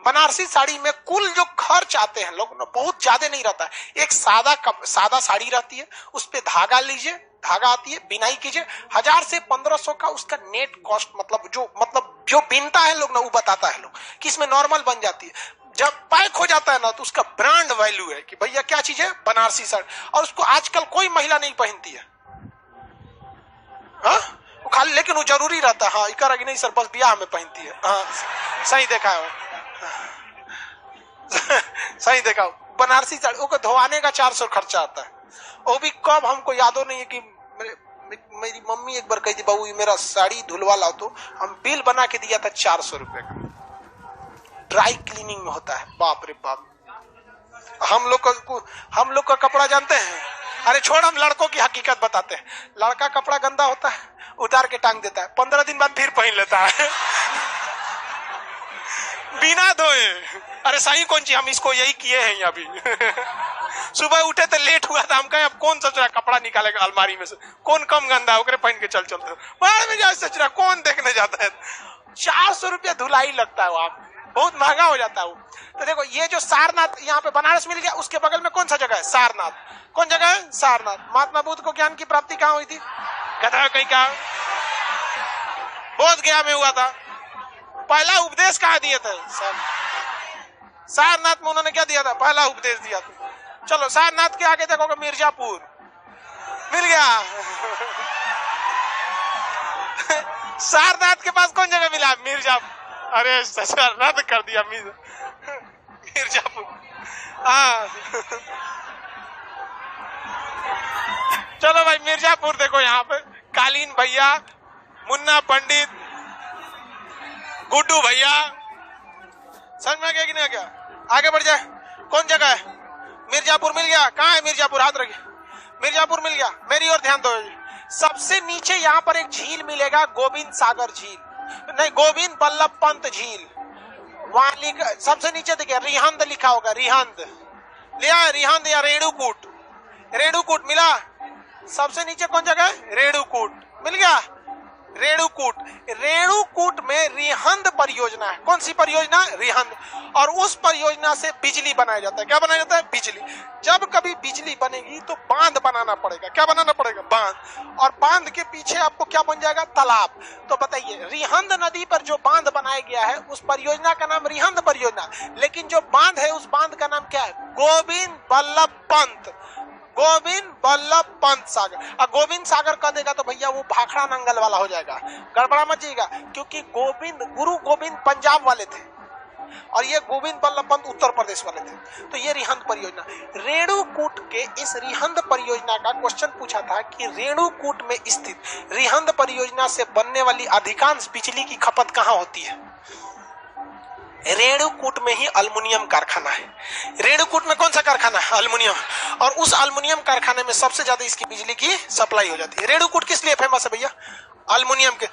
बनारसी साड़ी में कुल जो खर्च आते हैं लोग ना, बहुत ज्यादा नहीं रहता है। एक सादा साड़ी रहती है, उस पे धागा लीजिए, धागा आती है, बिनाई कीजिए, 1000 से 1500 का उसका नेट कॉस्ट, मतलब जो बिनता है लोग ना, वो बताता है लोग कि इसमें नॉर्मल बन जाती है। जब पैक हो जाता है ना, तो उसका ब्रांड वैल्यू है कि भैया क्या चीज है, बनारसी साड़ी। और उसको आजकल कोई महिला नहीं पहनती है, हाँ वो खाली, लेकिन वो जरूरी रहता है। हाँ इकर नहीं सर, बस ब्याह में पहनती है। हाँ सही देखा है, सही देखा। बनारसी साड़ी को धोवाने का 400 खर्चा आता है। वो भी कब हमको यादो नहीं है कि मेरी मम्मी एक बार कही थी, बाबू मेरा साड़ी धुलवा लाओ, तो हम बिल बना के दिया था 400 रुपए का। ड्राई क्लीनिंग में होता है, बाप रे बाप। हम लोग का कपड़ा जानते हैं, अरे छोड़, हम लड़कों की हकीकत बताते हैं। लड़का कपड़ा गंदा होता है, उतार के टांग देता है, 15 दिन बाद फिर पहन लेता है बिना धोए। अरे सही कौन ची, हम इसको यही किए हैं अभी सुबह उठे तो लेट हुआ था, हम कहें अब कौन सोच रहा कपड़ा निकालेगा अलमारी में से, कौन कम गंदा है, पहन के चलते बाहर में जा, सोच रहा कौन देखने जाता है। 400 रुपया धुलाई लगता है, वहां बहुत महंगा हो जाता है वो। तो देखो ये जो सारनाथ यहाँ पे बनारस मिल गया, उसके बगल में कौन सा जगह है, सारनाथ। कौन जगह है, सारनाथ। महात्मा बुद्ध को ज्ञान की प्राप्ति कहाँ हुई थी, गधा कहीं का, बोध गया में हुआ था। पहला उपदेश कहाँ दिए थे, सारनाथ में उन्होंने क्या दिया था, पहला उपदेश दिया था। चलो सारनाथ के आगे देखोगे मिर्जापुर मिल गया सारनाथ के पास कौन जगह मिला, मिर्जापुर। अरे ससुर रद्द कर दिया मिर्जापुर। हाँ चलो भाई मिर्जापुर देखो, यहाँ पे कालीन भैया, मुन्ना पंडित, गुड्डू भैया, समझ में गया कि नहीं गया, आगे बढ़ जाए। कौन जगह है, मिर्जापुर मिल गया। कहाँ है मिर्जापुर, हाथ रखिए, मिर्जापुर मिल गया। मेरी ओर ध्यान दो, सबसे नीचे यहाँ पर एक झील मिलेगा, गोविंद सागर झील, नहीं गोविंद बल्लभ पंत झील। वहां सबसे नीचे देखिए रिहंद लिखा होगा, रिहंद लिया, रिहंद या रेणुकूट, रेणुकूट मिला। सबसे नीचे कौन जगह है, रेणुकूट मिल गया। रेणुकूट, रेणुकूट में रिहंद परियोजना है। कौन सी परियोजना, रिहंद। और उस परियोजना से बिजली बनाया जाता है। क्या बनाया जाता है, बिजली। जब कभी बिजली बनेगी तो बांध बनाना पड़ेगा। क्या बनाना पड़ेगा, बांध। और बांध के पीछे आपको क्या बन जाएगा, तालाब। तो बताइए, रिहंद नदी पर जो बांध बनाया गया है, उस परियोजना का नाम रिहंद परियोजना। लेकिन जो बांध है, उस बांध का नाम क्या है, गोविंद बल्लभ पंत, गोविंद बल्लभ पंत सागर। और गोविंद सागर कह देगा तो भैया वो भाखड़ा नंगल वाला हो जाएगा, गड़बड़ा मत जाइएगा। क्योंकि गुरु गोविंद पंजाब वाले थे और ये गोविंद बल्लभ पंत उत्तर प्रदेश वाले थे। तो ये रिहंद परियोजना, रेणुकूट के इस रिहंद परियोजना का क्वेश्चन पूछा था कि रेणुकूट में स्थित रिहंद परियोजना से बनने वाली अधिकांश बिजली की खपत कहाँ होती है। रेणुकूट में ही अल्युमिनियम कारखाना है। रेणुकूट में कौन सा कारखाना है, अल्युमिनियम। और उस अल्युमिनियम कारखाने में सबसे ज्यादा इसकी बिजली की सप्लाई हो जाती है। रेणुकूट किस लिए फेमस है भैया, अल्युमिनियम के,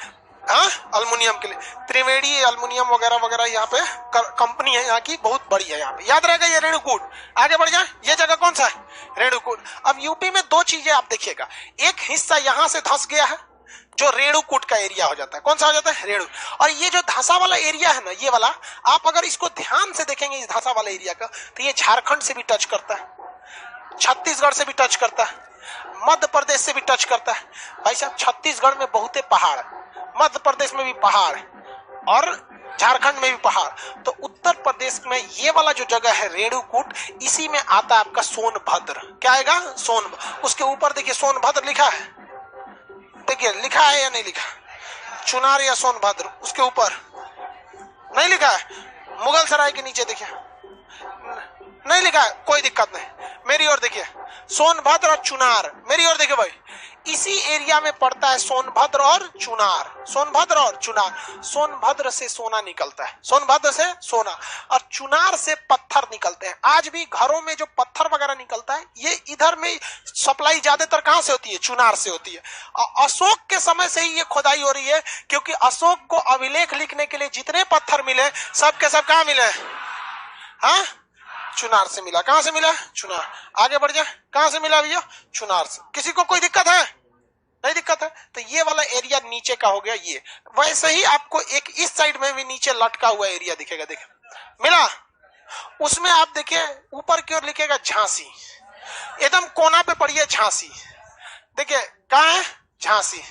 हाँ अल्युमिनियम के लिए। त्रिवेणी अल्युमिनियम वगैरह वगैरह यहाँ पे कंपनी है, यहाँ की बहुत बड़ी है। यहाँ पे याद रहेगा ये रेणुकूट। आगे बढ़ जाए, ये जगह कौन सा है, रेणुकूट। अब यूपी में दो चीजें आप देखिएगा, एक हिस्सा यहाँ से धंस गया है जो रेणुकूट का एरिया हो जाता है। कौन सा हो जाता है, रेणु। और ये जो धंसा वाला एरिया है ना, ये वाला, आप अगर इसको ध्यान से देखेंगे इस धंसा वाला एरिया का, तो ये झारखंड से भी टच करता है, छत्तीसगढ़ से भी टच करता है, मध्य प्रदेश से भी टच करता है। भाई साहब छत्तीसगढ़ में बहुते पहाड़, मध्य प्रदेश में भी पहाड़ और झारखंड में भी पहाड़। तो उत्तर प्रदेश में ये वाला जो जगह है रेणुकूट, इसी में आता है आपका सोनभद्र। क्या आएगा, सोनभद्र। उसके ऊपर देखिए सोनभद्र लिखा है, देखिए लिखा है या नहीं लिखा, चुनार या सोनभद्र, उसके ऊपर नहीं लिखा है। मुगल सराय के नीचे देखिए नहीं लिखा है, कोई दिक्कत नहीं। मेरी ओर देखिए, सोनभद्र और चुनार, मेरी ओर देखिए भाई, इसी एरिया में पड़ता है सोनभद्र और चुनार, सोनभद्र और चुनार। सोनभद्र से सोना निकलता है, सोनभद्र से सोना, और चुनार से पत्थर निकलते हैं। आज भी घरों में जो पत्थर वगैरह निकलता है, ये इधर में सप्लाई ज्यादातर कहां से होती है, चुनार से होती है। अशोक के समय से ही ये खुदाई हो रही है, क्योंकि अशोक को अभिलेख लिखने के लिए जितने पत्थर मिले, सब के सब कहां मिले, हाँ चुनार से मिला। कहां से मिला, चुनार। आगे बढ़ जाए, कहां से मिला भैया, चुनार से। किसी को कोई दिक्कत है, नहीं दिक्कत है। तो ये वाला एरिया नीचे का हो गया ये। वैसे ही आपको एक इस साइड में भी नीचे लटका हुआ एरिया दिखेगा, देखिए मिला, उसमें आप देखिए ऊपर की ओर लिखेगा झांसी, एकदम कोना पे पड़ी है झांसी, देखिए कहाँ है झांसी,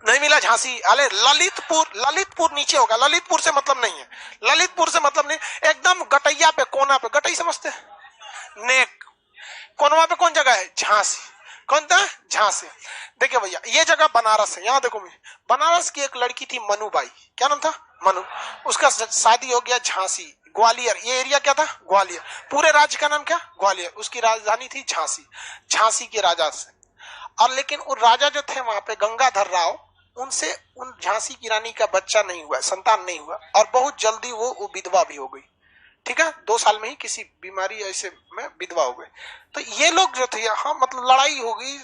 नहीं मिला झांसी, अरे ललितपुर, ललितपुर नीचे होगा, ललितपुर से मतलब नहीं है, ललितपुर से मतलब नहीं, एकदम गटैया पे कोना पे, गटई समझते हैं नेक, कोनवा पे कौन जगह है झांसी, कौन था झांसी। देखिए भैया ये जगह बनारस है, यहाँ देखो, बनारस की एक लड़की थी मनुबाई, क्या नाम था मनु, उसका शादी हो गया झांसी, ग्वालियर, ये एरिया क्या था ग्वालियर, पूरे राज्य का नाम क्या ग्वालियर, उसकी राजधानी थी झांसी, झांसी के राजा से। और लेकिन उन राजा जो थे वहां पे गंगाधर राव, उनसे उन झांसी की रानी का बच्चा नहीं हुआ, संतान नहीं हुआ, और बहुत जल्दी वो विधवा भी हो गई, ठीक है, 2 साल में ही किसी बीमारी ऐसे में विधवा हो गए। तो ये लोग जो थे, हाँ मतलब लड़ाई हो गई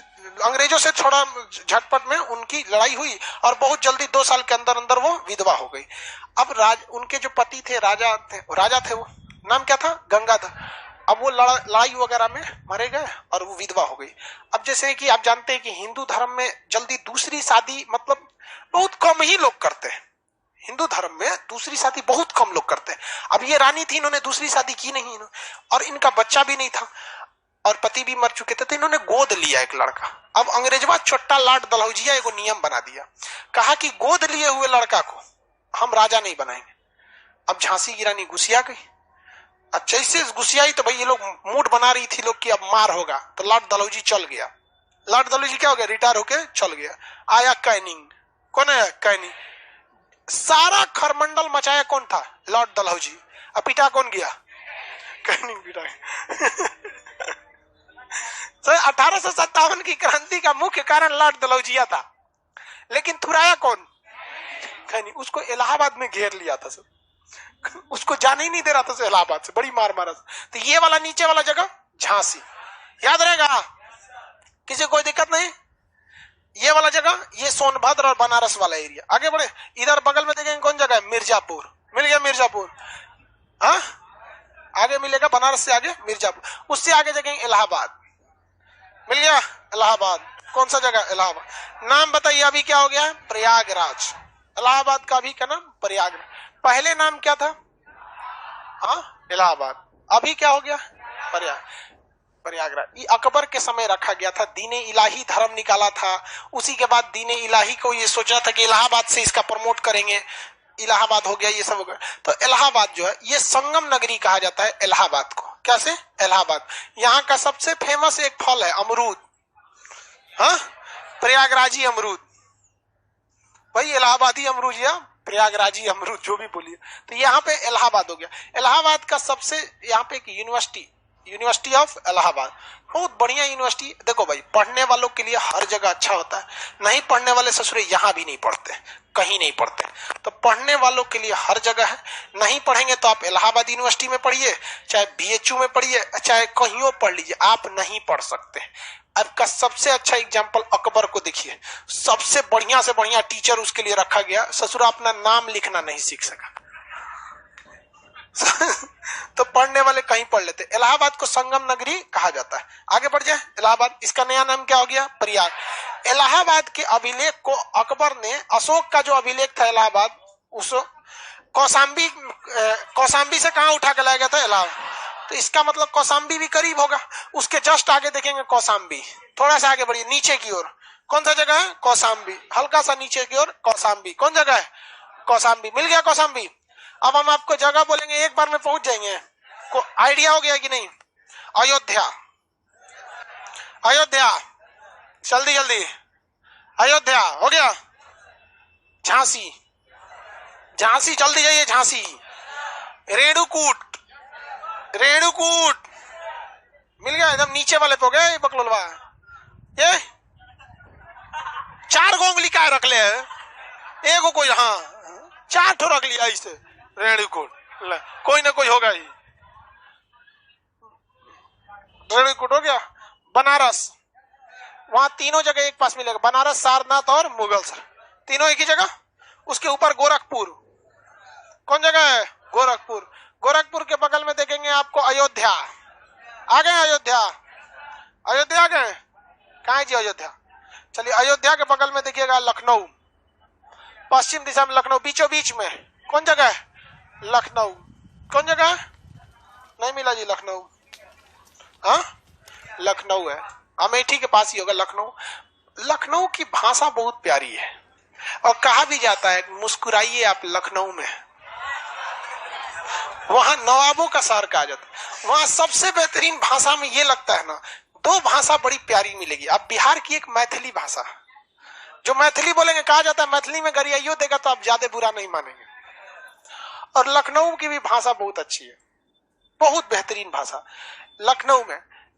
अंग्रेजों से, थोड़ा झटपट में उनकी लड़ाई हुई और बहुत जल्दी 2 साल के अंदर अंदर वो विधवा हो गई। अब उनके जो पति थे राजा थे, वो नाम क्या था गंगाधर, अब वो लड़ाई वगैरह में मारे गए और वो विधवा हो गई। अब जैसे कि आप जानते हैं कि हिंदू धर्म में जल्दी दूसरी शादी मतलब बहुत कम ही लोग करते हैं, हिंदू धर्म में दूसरी शादी बहुत कम लोग करते हैं। अब ये रानी थी, इन्होंने दूसरी शादी की नहीं, और इनका बच्चा भी नहीं था और पति भी मर चुके थे, तो इन्होंने गोद लिया एक लड़का। अब अंग्रेजवा छोटा लाट दलहौजिया एगो नियम बना दिया, कहा कि गोद लिए हुए लड़का को हम राजा नहीं बनाएंगे। अब झांसी की रानी गुस्सिया गई, अच्छा इससे गुस्सियाई तो भाई ये लोग मूड बना रही थी लोग कि अब मार होगा, तो लाट दलहौजी चल गया। लाट दलहौजी क्या हो गया, रिटायर होके चल गया। आया कैनिंग, कौन है कैनिंग, सारा खरमंडल मचाया कौन था लॉर्ड दलहौजी, अब पिटा कौन गया कैनिंग पिटा। तो 1857 की क्रांति का मुख्य कारण लॉर्ड दलहौजिया था, लेकिन थुराया कौन कैनिंग, उसको इलाहाबाद में घेर लिया था सब, उसको जाने ही नहीं दे रहा था इलाहाबाद से, बड़ी मार मारा। तो ये वाला नीचे वाला जगह झांसी, याद रहेगा, किसी कोई दिक्कत नहीं। ये वाला जगह ये सोनभद्र और बनारस वाला एरिया। आगे बढ़े, इधर बगल में देखेंगे कौन जगह है मिर्जापुर, मिल गया मिर्जापुर, हाँ आगे मिलेगा बनारस से आगे मिर्जापुर, उससे आगे देखेंगे इलाहाबाद, मिल गया इलाहाबाद, कौन सा जगह इलाहाबाद। नाम बताइए अभी क्या हो गया प्रयागराज, इलाहाबाद का अभी क्या नाम प्रयागराज, पहले नाम क्या था हाँ इलाहाबाद, अभी क्या हो गया प्रयागराज। ये अकबर के समय रखा गया था, दीने इलाही धर्म निकाला था, उसी के बाद दीने इलाही को ये सोचा था कि इलाहाबाद से इसका प्रमोट करेंगे, इलाहाबाद हो गया, ये सब हो गया। तो इलाहाबाद जो है ये संगम नगरी कहा जाता है इलाहाबाद को, कैसे इलाहाबाद। यहाँ का सबसे फेमस एक फल है अमरूद, हाँ प्रयागराजी अमरूद, भाई इलाहाबादी अमरूद या प्रयागराजी अमरूद जो भी बोलिए। तो यहाँ पे इलाहाबाद हो गया। इलाहाबाद का सबसे यहाँ पे एक यूनिवर्सिटी ऑफ इलाहाबाद, बहुत बढ़िया यूनिवर्सिटी। देखो भाई पढ़ने वालों के लिए हर जगह अच्छा होता है, नहीं पढ़ने वाले ससुरे यहाँ भी नहीं पढ़ते, कहीं नहीं पढ़ते, तो पढ़ने वालों के लिए हर जगह है। नहीं पढ़ेंगे तो आप इलाहाबाद यूनिवर्सिटी में पढ़िए, चाहे बीएचयू में पढ़िए, चाहे कहीं पढ़ लीजिए, आप नहीं पढ़ सकते। आपका सबसे अच्छा एग्जाम्पल अकबर को देखिए, सबसे बढ़िया से बढ़िया टीचर उसके लिए रखा गया, ससुरा अपना नाम लिखना नहीं सीख सका। तो पढ़ने वाले कहीं पढ़ लेते। इलाहाबाद को संगम नगरी कहा जाता है। आगे बढ़ जाए, इलाहाबाद, इसका नया नाम क्या हो गया प्रयाग। इलाहाबाद के अभिलेख को अकबर ने, अशोक का जो अभिलेख था इलाहाबाद, उस कौशाम्बी से कहां उठा के लाया गया था इलाहाबाद, तो इसका मतलब कौशाम्बी भी करीब होगा। उसके जस्ट आगे देखेंगे कौशाम्बी, थोड़ा सा आगे बढ़िए नीचे की ओर, कौन सा जगह है कौशाम्बी, हल्का सा नीचे की ओर कौशाम्बी, कौन जगह है कौशाम्बी, मिल गया कौशाम्बी। अब हम आपको जगह बोलेंगे, एक बार में पहुंच जाएंगे, को आइडिया हो गया कि नहीं। अयोध्या, अयोध्या जल्दी जल्दी, अयोध्या हो गया। झांसी, झांसी जल्दी जाइए, झांसी। रेणुकूट, रेणुकूट मिल गया, एकदम नीचे वाले पे हो गए बकलोलवा। ये 4 गोंगली का रख ले, एगो कोई, हाँ 4 ठो रख लिया इसे, रेणुकूट कोई ना कोई होगा ही। रेणुकूट हो गया। बनारस, वहां तीनों जगह एक पास मिलेगा, बनारस, सारनाथ और मुगलसर, तीनों एक ही जगह। उसके ऊपर गोरखपुर, कौन जगह है गोरखपुर। गोरखपुर के बगल में देखेंगे आपको अयोध्या। आ गए अयोध्या, अयोध्या आ गए, कहाँ है जी अयोध्या? चलिए अयोध्या के बगल में देखिएगा लखनऊ, पश्चिम दिशा में लखनऊ, बीचों बीच में कौन जगह है? लखनऊ। कौन जगह है? नहीं मिला जी लखनऊ। हाँ लखनऊ है, अमेठी के पास ही होगा लखनऊ। लखनऊ की भाषा बहुत प्यारी है और कहा भी जाता है मुस्कुराइए आप लखनऊ में, वहां नवाबों का शहर कहा जाता है। वहां सबसे बेहतरीन भाषा में ये लगता है ना, दो भाषा बड़ी प्यारी मिलेगी। अब बिहार की एक मैथिली भाषा, जो मैथिली बोलेंगे, कहा जाता है मैथिली में गरियाइयो देगा तो आप ज्यादा बुरा नहीं मानेंगे। और लखनऊ की भी भाषा बहुत अच्छी है, बहुत बेहतरीन भाषा।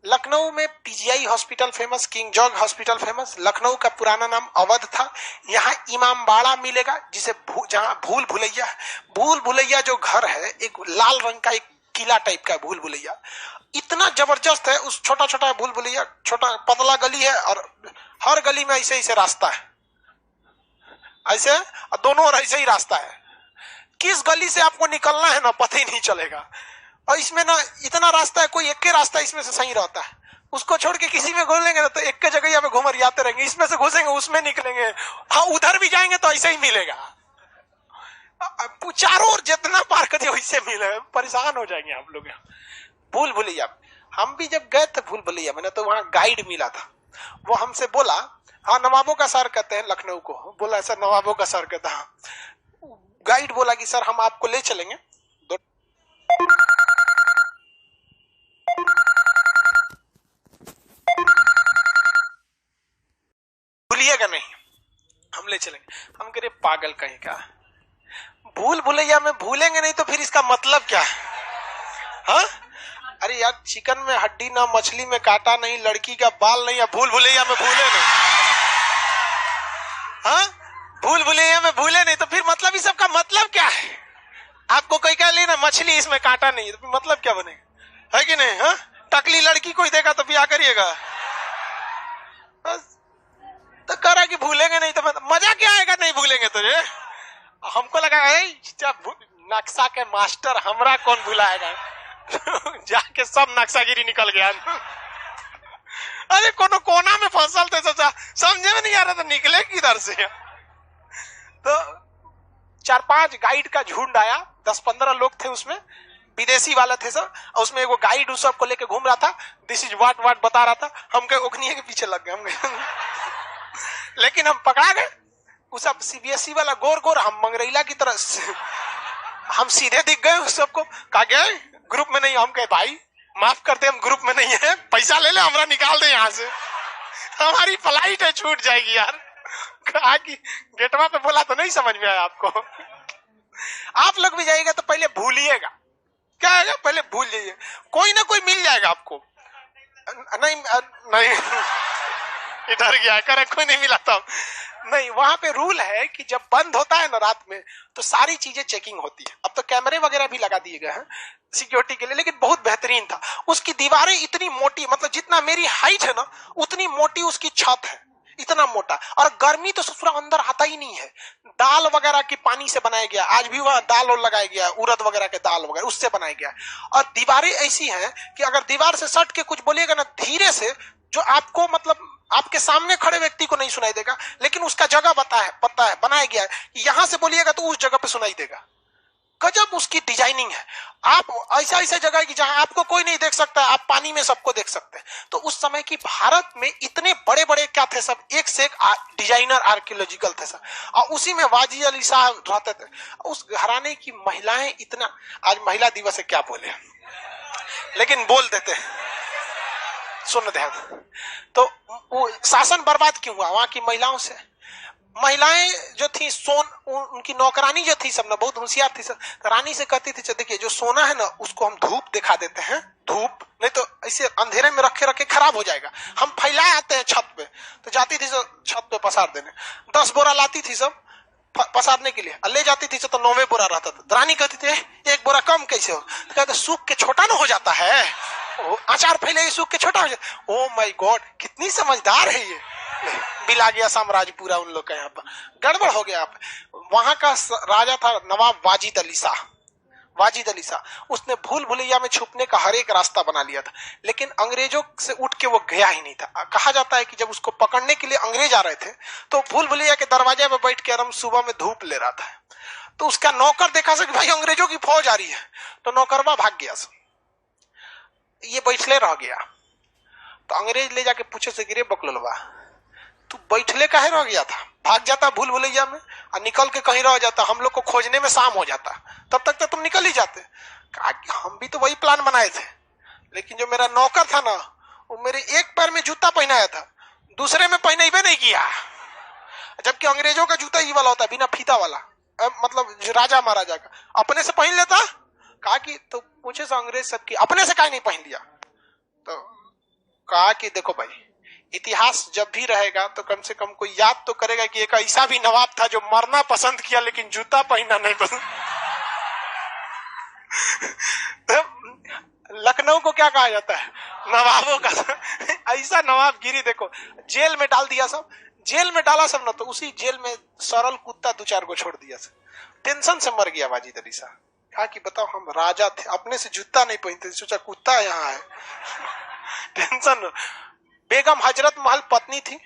लखनऊ में PGI hospital famous, king George hospital famous. Lucknow का पुराना नाम अवध था। यहाँ इमामबाड़ा मिलेगा, जिसे जहाँ भूल भुलैया जो घर है, एक लाल रंग का एक किला टाइप का भूल भुलैया, इतना जबरदस्त है। उस छोटा छोटा भूल भुलैया, छोटा पतला गली है और हर गली में ऐसे ऐसे रास्ता है, ऐसे दोनों और ऐसे ही रास्ता है। किस गली से आपको निकलना है ना पता ही नहीं चलेगा। और इसमें ना इतना रास्ता है, कोई एक के रास्ता इसमें से सही रहता है, उसको छोड़ के किसी में घुसेंगे ना तो एक के जगह पे घुमरियाते रहेंगे, इसमें से घुसेंगे उसमें निकलेंगे, हाँ उधर भी जाएंगे तो ऐसे ही मिलेगा। चारों ओर जितना पार करिए वैसे मिलेगा, परेशान हो जाएंगे आप लोग। भूल भुलैया, हम भी जब गए थे भूल भुलैया में ना, तो वहां गाइड मिला था, वो हमसे बोला हाँ नवाबों का शहर कहते हैं लखनऊ को। बोला सर नवाबों का शहर कहता है। गाइड बोला कि सर हम आपको ले चलेंगे, भूलिएगा नहीं, हम ले चलेंगे। हम कह रहे पागल कहीं का, भूल भुलैया में भूलेंगे नहीं तो फिर इसका मतलब क्या है? हाँ अरे यार, चिकन में हड्डी ना, मछली में कांटा नहीं, लड़की का बाल नहीं, या भूल भुलैया में भूले नहीं। हाँ भूल भुलैया में भूले नहीं तो फिर मतलब इस सब का मतलब क्या है? आपको कोई कह लेना मछली इसमें कांटा नहीं, तो मतलब क्या बनेगा? है कि नहीं? हाँ टकली लड़की कोई देखा तो ब्याह करिएगा? तो करा कि भूलेंगे नहीं तो मजा क्या आएगा नहीं भूलेंगे तो। हमको लगा नक्शा के मास्टर हमरा कौन भुलाएगा जाके सब नक्शागिरी निकल गया। अरे कोनो कोना में फसल थे, सोचा समझे में नहीं आ रहा था निकले किधर से। तो 4-5 गाइड का झुंड आया, 10-15 लोग थे उसमें, विदेशी वाले थे सब। और उसमें वो गाइड उस सबको लेके घूम रहा था, दिस इज वाट बता रहा था। हम कहे ओखनिये के पीछे लग गए हम लेकिन हम पकड़ा गए। उस सब सीबीएसई वाला गोर, हम मंगरैला की तरह हम सीधे दिख गए उस सबको। कहा गए ग्रुप में नहीं। हम कहे भाई माफ करते, हम ग्रुप में नहीं है, पैसा ले ले हमरा निकाल दे यहाँ से, हमारी फ्लाइट है छूट जाएगी यार। कहा कि गेटवा पे बोला तो नहीं समझ में आया आपको। आप लोग भी जाइएगा तो पहले भूलिएगा, क्या है पहले भूल जाइए, कोई ना कोई मिल जाएगा आपको। नहीं इधर गया करे कोई नहीं मिला था। नहीं, वहां पे रूल है कि जब बंद होता है ना रात में तो सारी चीजें चेकिंग होती है। अब तो कैमरे वगैरह भी लगा दिए गए हैं सिक्योरिटी के लिए, लेकिन बहुत बेहतरीन था। उसकी दीवारें इतनी मोटी, मतलब जितना मेरी हाइट है ना उतनी मोटी उसकी छत है, इतना मोटा। और गर्मी तो ससुरा अंदर आता ही नहीं है। दाल वगैरह की पानी से बनाया गया, आज भी वह दाल और लगाया गया, उड़द वगैरह के दाल वगैरह उससे बनाया गया। और दीवारें ऐसी हैं कि अगर दीवार से सट के कुछ बोलिएगा ना धीरे से, जो आपको मतलब आपके सामने खड़े व्यक्ति को नहीं सुनाई देगा, लेकिन उसका जगह पता है बनाया गया है, यहाँ से बोलिएगा तो उस जगह पे सुनाई देगा। गजब उसकी डिजाइनिंग है। आप ऐसा जगह की जहां आपको कोई नहीं देख सकता, आप पानी में सबको देख सकते हैं। तो उस समय की भारत में इतने बड़े बड़े क्या थे सब, एक से एक डिजाइनर आर्कियोलॉजिकल थे सब। और उसी में वाजी अली साहब रहते थे। उस घराने की महिलाएं इतना, आज महिला दिवस है क्या बोले, लेकिन बोल देते हैं, सुन ध्यान। तो वो शासन बर्बाद क्यों हुआ वहां की महिलाओं से? महिलाएं जो थी उनकी नौकरानी जो थी सब ना बहुत होशियार थी सब। रानी से कहती थी देखिए जो सोना है ना उसको हम धूप दिखा देते हैं, धूप नहीं तो ऐसे अंधेरे में रखे रखे खराब हो जाएगा, हम फैलाए आते हैं छत पे। तो जाती थी सब छत पे पसार देने, 10 बोरा लाती थी सब पसारने के लिए, ले जाती थी तो 9वें बोरा रहता था। रानी कहती थी 1 बोरा कम कैसे हो? तो कहते सूख के छोटा ना हो जाता है, अचार फैले सूख के छोटा हो जाता। ओ माय गॉड, कितनी समझदार है ये। बिला गया साम्राज्य पूरा उन लोग का, यहाँ पर गड़बड़ हो गया। वहां का राजा था नवाब वाजिद अली शाह। वाजिद अली शाह, उसने भूल भुलैया में छुपने का हर एक रास्ता बना लिया था, लेकिन अंग्रेजों से उठ के वो गया ही नहीं था। कहा जाता है कि जब उसको पकड़ने के लिए अंग्रेज आ रहे थे तो भूल भुलैया के दरवाजे में बैठ के आराम सुबह में धूप ले रहा था। तो उसका नौकर देखा कि भाई अंग्रेजों की फौज आ रही है, तो नौकरवा भाग गया, ये बैठले रह गया। तो अंग्रेज ले जाके पूछे से गिरे बकलोलवा, तू बैठले काहे रह गया था? भाग जाता भूल भुलैया में और निकल के कहीं रह जाता, हम लोग को खोजने में शाम हो जाता, तब तक तो तुम निकल ही जाते। कहा कि हम भी तो वही प्लान बनाए थे, लेकिन जो मेरा नौकर था ना, वो मेरे एक पैर में जूता पहनाया था, दूसरे में पहनाइबे नहीं किया। जबकि अंग्रेजों का जूता ही वाला होता है, बिना फीता वाला, मतलब राजा महाराजा का, अपने से पहन लेता। कहा कि तो पूछे से अंग्रेज सबकी अपने से काहे नहीं पहन लिया? तो कहा कि देखो भाई, इतिहास जब भी रहेगा तो कम से कम कोई याद तो करेगा कि एक ऐसा भी नवाब था जो मरना पसंद किया लेकिन जूता पहनना नहीं पसंद। लखनऊ को क्या कहा जाता है? नवाबों का ऐसा नवाबगिरी देखो, जेल में डाल दिया सब, जेल में डाला सब ना, तो उसी जेल में सरल कुत्ता 2-4 को छोड़ दिया सब, टेंशन से मर गया वाजिद अली शाह। कहा कि बताओ हम राजा थे, अपने से जूता नहीं पहनते, सोचा कुत्ता यहाँ है। टेंशन। बेगम हजरत महल पत्नी थी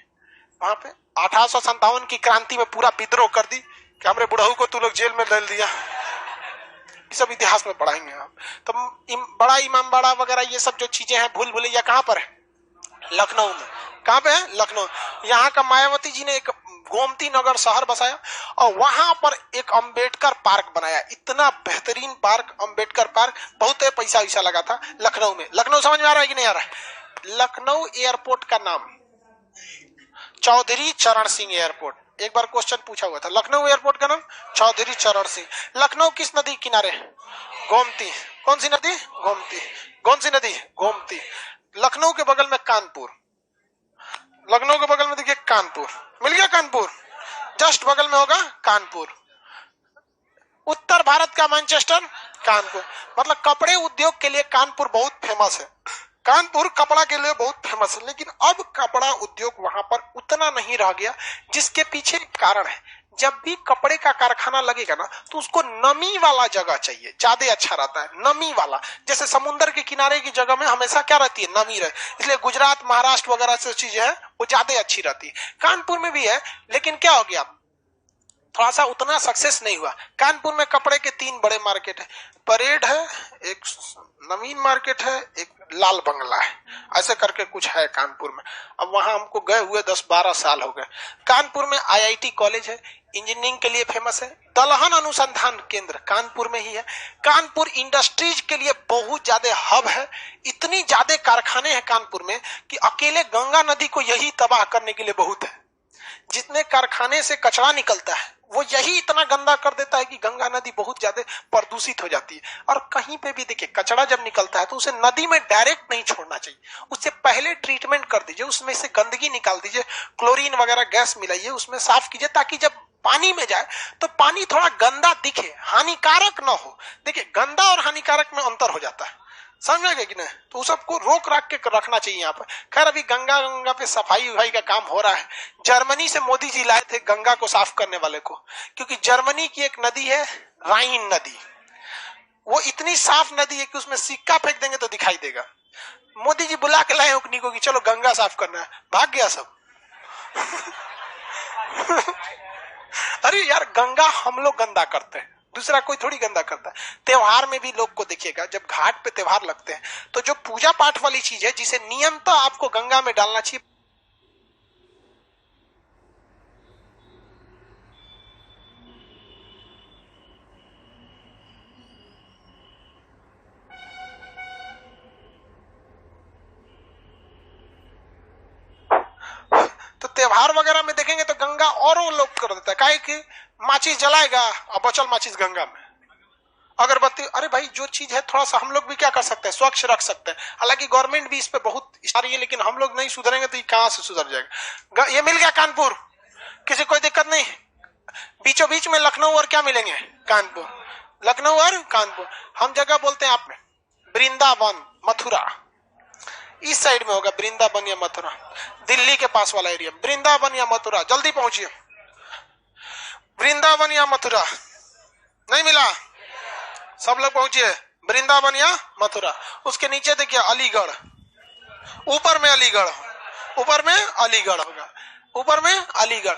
वहां पे, 1857 की क्रांति में पूरा विद्रोह कर दी कि हमरे बुढ़ऊ को तू लोग जेल में डाल दिया। ये सब इतिहास में पढ़ाएंगे आप। तो बड़ा इमामबाड़ा वगैरह ये सब जो चीजें हैं, भूल भुलैया कहाँ पर है? लखनऊ में। कहाँ पे है? लखनऊ। यहाँ का मायावती जी ने एक गोमती नगर शहर बसाया और वहां पर एक अंबेडकर पार्क बनाया, इतना बेहतरीन पार्क, अंबेडकर पार्क, बहुत पैसा वैसा लगा था लखनऊ में। लखनऊ समझ में आ रहा है कि नहीं आ रहा है? लखनऊ एयरपोर्ट का नाम चौधरी चरण सिंह एयरपोर्ट, एक बार क्वेश्चन पूछा हुआ था। लखनऊ एयरपोर्ट का नाम चौधरी चरण सिंह। लखनऊ किस नदी किनारे? गोमती। कौन सी नदी? गोमती। कौन सी नदी? गोमती। लखनऊ के बगल में कानपुर, लखनऊ के बगल में देखिए कानपुर, मिल गया कानपुर, जस्ट बगल में होगा कानपुर। उत्तर भारत का मैनचेस्टर कानपुर, मतलब कपड़े उद्योग के लिए कानपुर बहुत फेमस है। कानपुर कपड़ा के लिए बहुत फेमस है, लेकिन अब कपड़ा उद्योग वहां पर उतना नहीं रह गया, जिसके पीछे कारण है, जब भी कपड़े का कारखाना लगेगा ना तो उसको नमी वाला जगह चाहिए, ज्यादा अच्छा रहता है नमी वाला। जैसे समुद्र के किनारे की जगह में हमेशा क्या रहती है? नमी रहे, इसलिए गुजरात महाराष्ट्र वगैरह से चीजें हैं वो ज्यादा अच्छी रहती है। कानपुर में भी है, लेकिन क्या हो गया, थोड़ा सा उतना सक्सेस नहीं हुआ। कानपुर में कपड़े के 3 बड़े मार्केट है, परेड है, एक नवीन मार्केट है, एक लाल बंगला है, ऐसे करके कुछ है कानपुर में। अब वहां हमको गए हुए 10-12 साल हो गए। कानपुर में IIT कॉलेज है, इंजीनियरिंग के लिए फेमस है। दलहन अनुसंधान केंद्र कानपुर में ही है। कानपुर इंडस्ट्रीज के लिए बहुत ज्यादा हब है, इतनी ज्यादा कारखाने हैं कानपुर में कि अकेले गंगा नदी को यही तबाह करने के लिए बहुत है। जितने कारखाने से कचरा निकलता है वो यही इतना गंदा कर देता है कि गंगा नदी बहुत ज्यादा प्रदूषित हो जाती है। और कहीं पे भी देखिए कचरा जब निकलता है तो उसे नदी में डायरेक्ट नहीं छोड़ना चाहिए, उससे पहले ट्रीटमेंट कर दीजिए, उसमें से गंदगी निकाल दीजिए, क्लोरीन वगैरह गैस मिलाइए, उसमें साफ कीजिए, ताकि जब पानी में जाए तो पानी थोड़ा गंदा दिखे, हानिकारक ना हो। देखिए गंदा और हानिकारक में अंतर हो जाता है, समझ में गए कि नहीं? तो उस सबको रोक राख के रखना चाहिए यहाँ पर। खैर अभी गंगा पे सफाई उफाई का काम हो रहा है। जर्मनी से मोदी जी लाए थे गंगा को साफ करने वाले को, क्योंकि जर्मनी की एक नदी है राइन नदी, वो इतनी साफ नदी है कि उसमें सिक्का फेंक देंगे तो दिखाई देगा। मोदी जी बुला के लाए उकनी को कि चलो गंगा साफ करना है, भाग गया सब। अरे यार गंगा हम लोग गंदा करते हैं, दूसरा कोई थोड़ी गंदा करता है। त्योहार में भी लोग को देखिएगा, जब घाट पे त्योहार लगते हैं तो जो पूजा पाठ वाली चीज है जिसे नियमतः आपको गंगा में डालना चाहिए, तो त्योहार वगैरह में देखेंगे तो गंगा और वो लोग कर देता है। काहे कि माचिस जलाएगा और बचल माचिस गंगा में, अगरबत्ती। अरे भाई जो चीज है थोड़ा सा हम लोग भी क्या कर सकते हैं, स्वच्छ रख सकते हैं। हालांकि गवर्नमेंट भी इस पे बहुत इशारा है, लेकिन हम लोग नहीं सुधरेंगे तो ये कहां से सुधर जाएगा। ये मिल गया कानपुर, किसी कोई दिक्कत नहीं। बीचों बीच में लखनऊ और क्या मिलेंगे? कानपुर, लखनऊ और कानपुर। हम जगह बोलते हैं आप में वृंदावन मथुरा, इस साइड में होगा वृंदावन या मथुरा, दिल्ली के पास वाला एरिया वृंदावन या मथुरा। जल्दी पहुंचिए, वृंदावन या मथुरा। नहीं मिला? सब लोग पहुंचिए, वृंदावन या मथुरा। उसके नीचे देखिए अलीगढ़, ऊपर में अलीगढ़, ऊपर में अलीगढ़ होगा, ऊपर में अलीगढ़।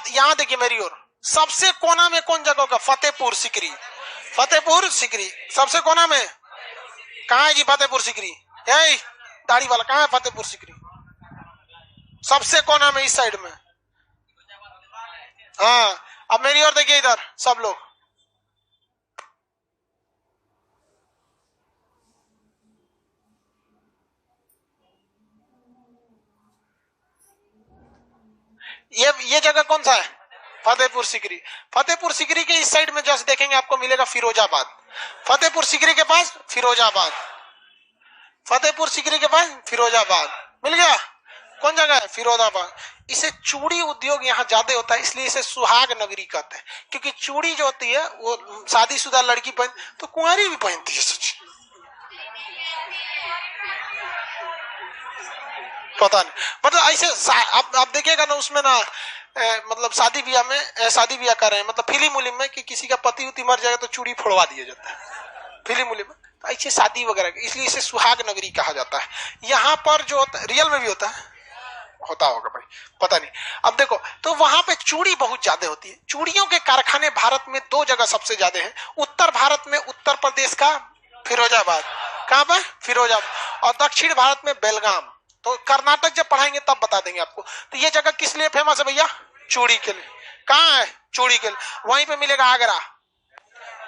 यहाँ देखिए मेरी ओर, सबसे कोना में कौन जगह होगा? फतेहपुर सिकरी। फतेहपुर सिकरी सबसे कोना में। कहाँ है जी फतेहपुर सिकरी? यही दाढ़ी वाला, कहाँ है फतेहपुर सिकरी? सबसे कोना में, इस साइड में। हाँ, अब मेरी ओर देखिए इधर सब लोग। ये जगह कौन सा है? फतेहपुर सिकरी। फतेहपुर सिकरी के इस साइड में जैसे देखेंगे आपको मिलेगा फिरोजाबाद। फतेहपुर सिकरी के पास फिरोजाबाद, फतेहपुर सिकरी के पास फिरोजाबाद मिल गया। कौन जगह है? फिरोजाबाद। इसे चूड़ी उद्योग यहाँ ज्यादा होता है, इसलिए इसे सुहाग नगरी कहते हैं। क्योंकि चूड़ी जो होती है वो शादीशुदा लड़की पहन, तो कुंवारी भी पहनती है सच। पता नहीं, मतलब ऐसे आप देखिएगा ना उसमें ना, मतलब शादी ब्याह में, शादी ब्याह कर रहे हैं मतलब फिल्म उलिम में कि किसी का पति उति मर जाएगा तो चूड़ी फोड़वा दिया जाता है फिल्म उलिम में, तो ऐसे शादी वगैरह, इसलिए इसे सुहाग नगरी कहा जाता है। यहाँ पर जो होता है, रियल में भी होता होगा भाई, पता नहीं। अब देखो, तो वहां पे चूड़ी बहुत ज्यादा होती है। चूड़ियों के कारखाने भारत में 2 जगह सबसे ज्यादा हैं। उत्तर भारत में उत्तर प्रदेश का फिरोजाबाद, कहां पर? फिरोजाबाद। और दक्षिण भारत में बेलगाम। तो कर्नाटक जब पढ़ाएंगे तब बता देंगे आपको। तो ये जगह किस लिए फेमस है भैया? चूड़ी के लिए। कहाँ है? चूड़ी के लिए। वहीं पे मिलेगा आगरा।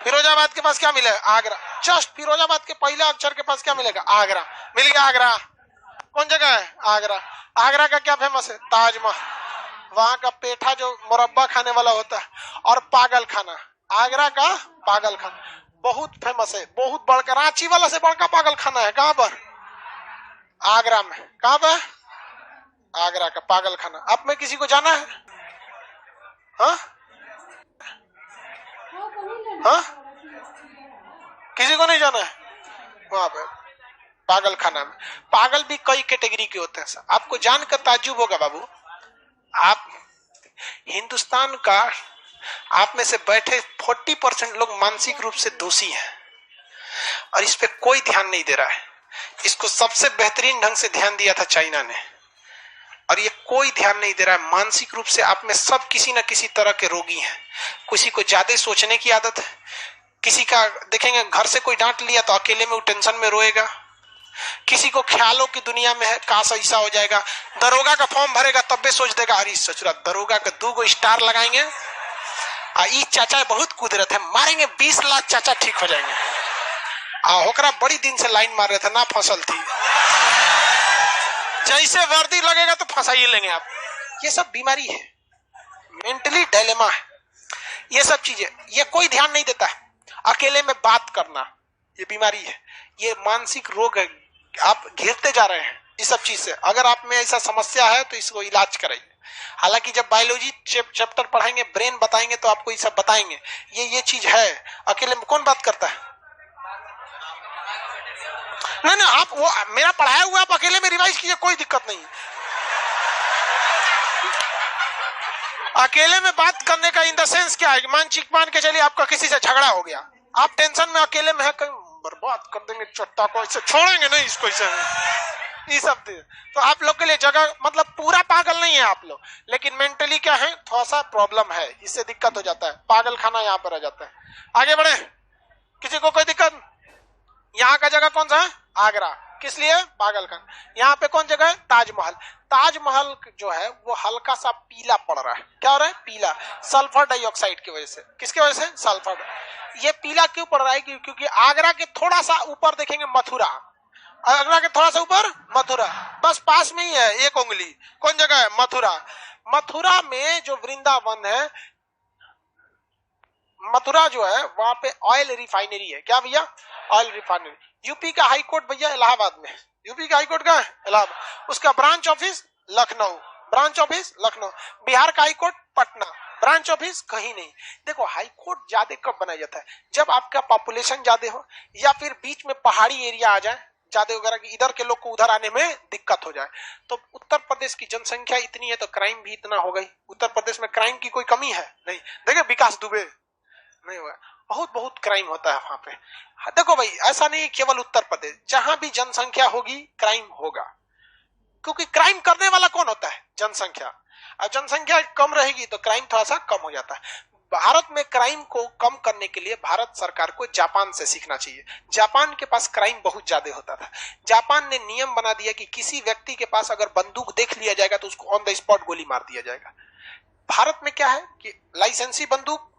फिरोजाबाद के पास क्या मिलेगा? आगरा। जस्ट फिरोजाबाद के पहले अक्षर के पास क्या मिलेगा? आगरा। मिल गया आगरा। कौन जगह है? आगरा। आगरा का क्या फेमस है? ताजमहल। वहां का पेठा जो मुरब्बा खाने वाला होता है, और पागल खाना। आगरा का पागल खाना बहुत फेमस है, बहुत बड़का, रांची वाला से बड़का पागल खाना है। कहां पर? आगरा में। कहां पर? आगरा का पागल खाना। अब में किसी को जाना है? हाँ हाँ, किसी को नहीं जाना है वहां पे पागल खाना में। पागल भी कई कैटेगरी के होते हैं। आपको जानकर ताज्जुब होगा बाबू, आप हिंदुस्तान का, आप में से बैठे 40% लोग मानसिक रूप से दोषी हैं, और इस पे कोई ध्यान नहीं दे रहा है। इसको सबसे बेहतरीन ढंग से ध्यान दिया था चाइना ने, और ये कोई ध्यान नहीं दे रहा है। मानसिक रूप से आप में सब किसी न किसी तरह के रोगी हैं। किसी को ज्यादा सोचने की आदत है, किसी का देखेंगे घर से कोई डांट लिया तो अकेले में वो टेंशन में रोएगा, किसी को ख्यालों की दुनिया में है, काश ऐसा हो जाएगा। दरोगा का फॉर्म भरेगा तब भी सोच देगा, अरे सचुरा दरोगा का 2 स्टार लगाएंगे, ई चाचा बहुत कुदरत है, मारेंगे 20 लाख चाचा ठीक हो जाएंगे। होकरा बड़ी दिन से लाइन मार रहे थे ना, फसल थी, जैसे वर्दी लगेगा तो फंसा ही लेंगे आप। ये सब बीमारी है, मेंटली डायलेमा है ये सब चीजें। ये कोई ध्यान नहीं देता है। अकेले में बात करना ये बीमारी है, ये मानसिक रोग है। आप घिरते जा रहे हैं इस सब चीज से। अगर आप में ऐसा समस्या है तो इसको इलाज कराइए। हालांकि जब बायोलॉजी चैप्टर पढ़ाएंगे, ब्रेन बताएंगे तो आपको ये सब बताएंगे, ये चीज है। अकेले में कौन बात करता है? नहीं, आप वो मेरा पढ़ाया हुआ आप अकेले में रिवाइज कीजिए, कोई दिक्कत नहीं। अकेले में बात करने का इन द सेंस क्या है? मान के चलिए आपका किसी से झगड़ा हो गया, आप टेंशन में अकेले में है, कहीं बर्बाद कर देंगे चट्टा को, इसे छोड़ेंगे नहीं इसको, इसे ये सब। तो आप लोग के लिए जगह, मतलब पूरा पागल नहीं है आप लोग, लेकिन मेंटली क्या है, थोड़ा सा प्रॉब्लम है, इससे दिक्कत हो जाता है। पागल खाना यहाँ पर आ जाता है। आगे बढ़े, किसी को कोई दिक्कत? यहाँ का जगह कौन सा है? आगरा। किस लिए? पागल खाना। यहाँ पे कौन जगह है? ताजमहल। ताजमहल जो है वो हल्का सा पीला पड़ रहा है। क्या हो रहा है? पीला, सल्फर डाइऑक्साइड की वजह से। किसकी वजह से? सल्फर। ये पीला क्यों पड़ रहा है? क्योंकि आगरा के थोड़ा सा ऊपर देखेंगे मथुरा, आगरा के थोड़ा सा ऊपर मथुरा, बस पास में ही है, 1 उंगली। कौन जगह है? मथुरा। मथुरा में जो वृंदावन है, मथुरा जो है वहां पे ऑयल रिफाइनरी है। क्या भैया? Oil refinery. यूपी का हाई कोर्ट भैया इलाहाबाद में। यूपी का हाई कोर्ट कहाँ है? इलाहाबाद। उसका branch office Lucknow, branch office Lucknow. Bihar का high court Patna, branch office कहीं नहीं। देखो, हाई कोर्ट ज्यादा कब बनाया जाता है? जब आपका पॉपुलेशन ज्यादा हो, या फिर बीच में पहाड़ी एरिया आ जाए ज्यादा वगैरह की, इधर के लोग को उधर आने में दिक्कत हो जाए। तो उत्तर प्रदेश की जनसंख्या इतनी है तो क्राइम भी इतना हो गई। उत्तर प्रदेश में क्राइम की कोई कमी है नहीं। देखिए विकास दुबे नहीं हुआ, बहुत बहुत क्राइम होता है वहां पे। देखो भाई, ऐसा नहीं केवल उत्तर प्रदेश, जहां भी जनसंख्या होगी क्राइम होगा, क्योंकि क्राइम करने वाला कौन होता है? जनसंख्या। और जनसंख्या कम रहेगी तो क्राइम थोड़ा सा कम हो जाता है। भारत में क्राइम को कम करने के लिए भारत सरकार को जापान से सीखना चाहिए। जापान के पास क्राइम बहुत ज्यादा होता था। जापान ने नियम बना दिया कि किसी व्यक्ति के पास अगर बंदूक देख लिया जाएगा तो उसको ऑन द स्पॉट गोली मार दिया जाएगा। भारत में क्या है कि लाइसेंसी बंदूक,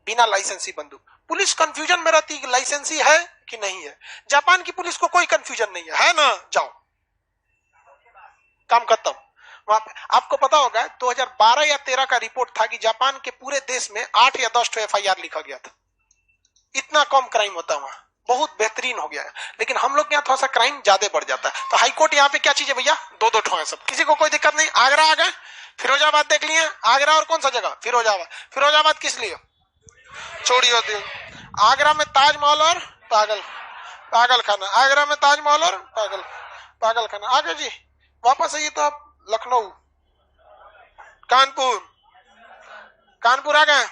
बिना लाइसेंसी बंदूक, पुलिस कंफ्यूजन में रहती है कि लाइसेंसी है कि नहीं है। जापान की पुलिस को कोई कंफ्यूजन नहीं है ना, जाओ काम खत्म। वहां पे आपको पता होगा 2012 या 13 का रिपोर्ट था कि जापान के पूरे देश में 8 या 10 एफआईआर लिखा गया था। इतना कम क्राइम होता है वहां, बहुत बेहतरीन हो गया है। लेकिन हम लोग के यहाँ थोड़ा सा क्राइम ज्यादा बढ़ जाता है। तो हाईकोर्ट यहाँ पे क्या चीज है भैया? दो दो ठो है सब, किसी को कोई दिक्कत नहीं। आगरा आ गए, फिरोजाबाद देख लिए। आगरा और कौन सा जगह? फिरोजाबाद। फिरोजाबाद किस लिए? चोरी होती है। आगरा में ताजमहल और पागल खाना। आगरा में ताजमहल और पागल खाना। आगे जी वापस आइए तो आप लखनऊ, कानपुर आ गए,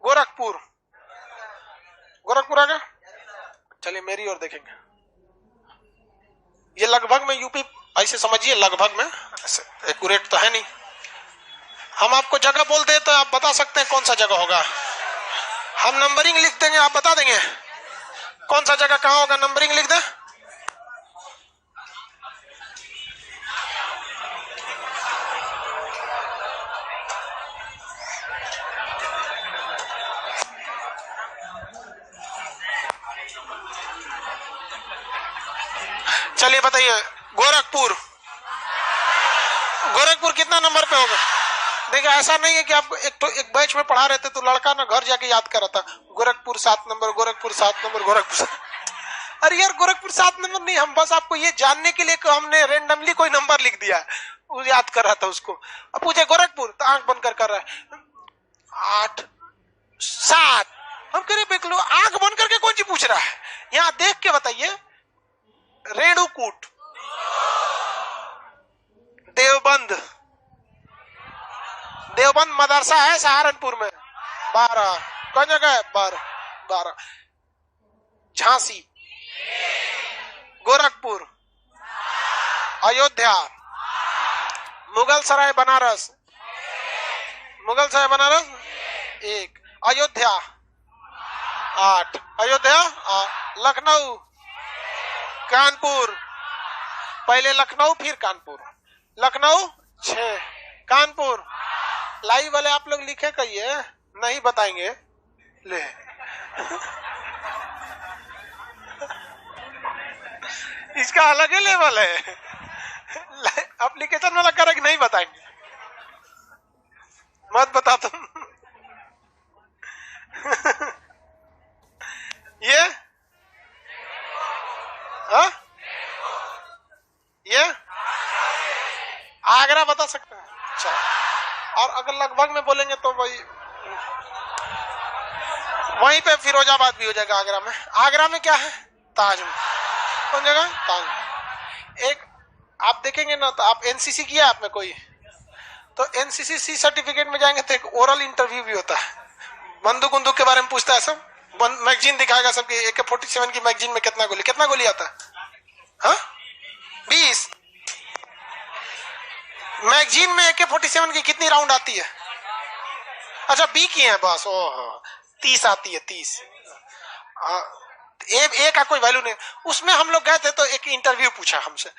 गोरखपुर आ गए। चलिए मेरी ओर देखेंगे। ये लगभग में यूपी, ऐसे समझिए लगभग में, एक्यूरेट तो है नहीं। हम आपको जगह बोलते हैं तो आप बता सकते हैं कौन सा जगह होगा। हम नंबरिंग लिख देंगे, आप बता देंगे कौन सा जगह कहां होगा। नंबरिंग लिख दे। चलिए बताइए, गोरखपुर कितना नंबर पे होगा? देखिए ऐसा नहीं है कि आप एक बैच में पढ़ा रहे थे तो लड़का ना घर जाके याद कर रहा था गोरखपुर 7 नंबर, गोरखपुर 7 नंबर, गोरखपुर। अरे यार गोरखपुर 7 नंबर नहीं, हम बस आपको ये जानने के लिए कि हमने रेंडमली कोई नंबर लिख दिया, वो याद कर रहा था उसको। अब पूछे गोरखपुर तो आंख बंद कर रहा है 8 7। हम कह रहे आंख बंद करके कौन सी पूछ रहा है? यहाँ देख के बताइए। रेणुकूट, देवबंद मदरसा है सहारनपुर में 12। कौन जगह है? 12। झांसी, गोरखपुर, अयोध्या, मुगल सराय बनारस 1, अयोध्या 8, लखनऊ, कानपुर, पहले लखनऊ फिर कानपुर, लखनऊ 6, कानपुर। लाइव वाले आप लोग लिखे कहिए, नहीं बताएंगे ले। इसका अलग ही लेवल है। एप्लीकेशन वाला करे कि नहीं बताएंगे, मत बता तुम। ये आगरा बता सकते हैं। अच्छा, और अगर लगभग में बोलेंगे तो वही वहीं पे फिरोजाबाद भी हो जाएगा। आगरा में क्या है? ताजमहल। कौन जगह? ताजमहल। एक आप देखेंगे ना तो आप एनसीसी किया आपने कोई, तो एनसीसी सी सर्टिफिकेट में जाएंगे तो एक ओरल इंटरव्यू भी होता है। बंदूक के बारे में पूछता है सब, मैगजीन दिखाएगा सबकी। AK-47 की मैगजीन में कितना गोली आता है? हाँ 20। मैगजीन में AK-47 की कितनी राउंड आती है? अच्छा बी की है बस। ओह 30 आती है, 30। ए का कोई वैल्यू नहीं। उसमें हम लोग गए थे तो एक इंटरव्यू पूछा हमसे,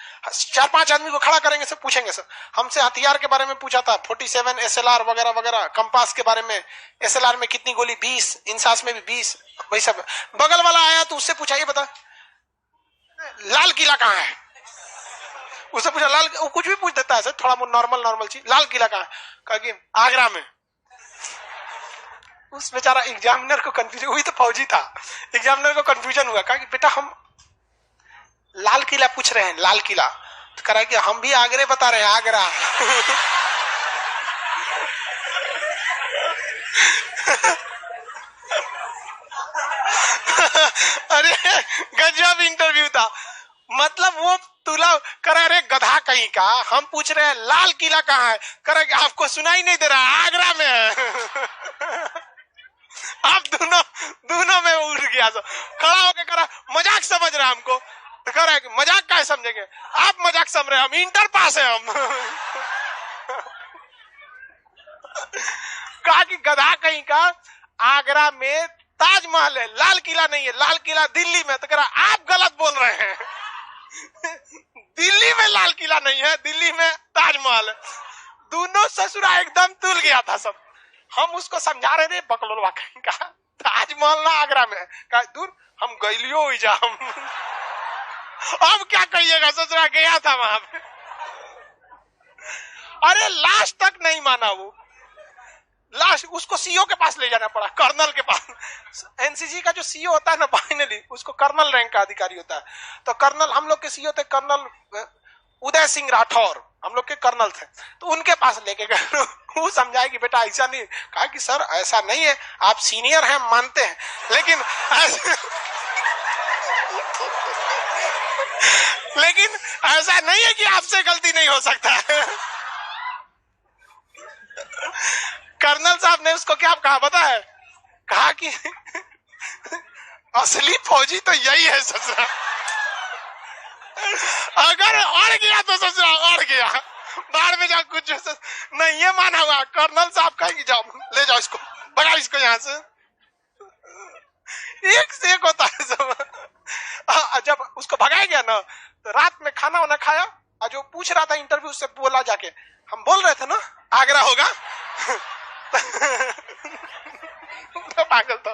4-5 आदमी को खड़ा करेंगे, सब पूछेंगे। सब हमसे हथियार के बारे में पूछा था, 47 SLR वगैरह वगैरह, कंपास के बारे में, SLR में कितनी गोली 20, इंसास में भी 20, वही सब। बगल वाला आया तो उससे पूछा, ये बता लाल किला कहाँ है? उससे पूछा लाल, वो कुछ भी पूछ देता है सर, थोड़ा नॉर्मल चीज। लाल किला कहाँ है? कहा कि आगरा में। उस बेचारा एग्जामिनर को कंफ्यूजन हुई, तो फौजी था, एग्जामिनर को कंफ्यूजन हुआ। कहा कि बेटा हम लाल किला पूछ रहे हैं, लाल किला। तो कह रहा है कि हम भी आगरे बता रहे हैं, आगरा। अरे गजब इंटरव्यू था। मतलब वो तुला करा रहे गधा कहीं का, हम पूछ रहे हैं लाल किला कहाँ है, करा कि आपको सुनाई नहीं दे रहा, आगरा में है। आप दोनों गया सब, खड़ा होके करा मजाक समझ रहा हमको, तो कह रहा है कि मजाक क्या समझेंगे आप, मजाक समझ रहे, हम इंटर पास है हम। कहा कि गधा कहीं का, आगरा में ताजमहल है, लाल किला नहीं है, लाल किला दिल्ली में। तो कह रहा आप गलत बोल रहे हैं। दिल्ली में लाल किला नहीं है, दिल्ली में ताजमहल है। दोनों ससुरा एकदम तुल गया था सब। हम उसको समझा रहे थे, बकलोलवा कहीं का, ताजमहल ना आगरा में, कहा दूर हम गैलियो हुई जा हम। अब क्या कहिएगा, ससुरा गया था वहां पे। अरे लास्ट तक नहीं माना वो, लास्ट उसको सीओ के पास ले जाना पड़ा, कर्नल के पास। एनसीसी का जो सीओ होता है ना, फाइनली उसको कर्नल रैंक का अधिकारी होता है। तो कर्नल, हम लोग के सीओ थे कर्नल उदय सिंह राठौर, हम लोग के कर्नल थे। तो उनके पास लेके गए, वो समझाए कि बेटा ऐसा नहीं। कहा कि सर ऐसा नहीं है, आप सीनियर हैं मानते हैं, लेकिन लेकिन ऐसा नहीं है कि आपसे गलती नहीं हो सकता है। कर्नल साहब ने उसको क्या कहा पता है? कहा कि असली फौजी तो यही है ससुरा, अगर अड़ गया तो ससुरा अड़ गया, बाहर में जा कुछ नहीं। ये माना हुआ कर्नल साहब कहेंगे जाओ ले जाओ इसको, भगाओ इसको यहाँ से। एक से एक होता है सब। जब उसको भगाया गया ना, तो रात में खाना वाना खाया, और जो पूछ रहा था इंटरव्यू से बोला जाके, हम बोल रहे थे ना आगरा होगा। तो पागल था।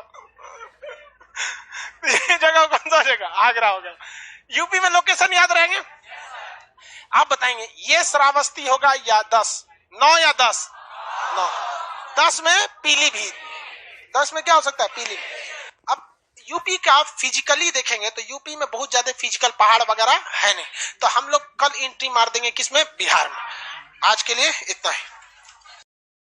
ये जगह कौन सा जगह? आगरा होगा। यूपी में लोकेशन याद रहेंगे? आप बताएंगे ये श्रावस्ती होगा या 10, 9 या 10? 9। 10 में पीलीभीत, 10 में क्या हो सकता है? पीलीभीत। अब यूपी का फिजिकली देखेंगे तो यूपी में बहुत ज्यादा फिजिकल पहाड़ वगैरह है नहीं, तो हम लोग कल एंट्री मार देंगे किसमें? बिहार में। आज के लिए इतना ही।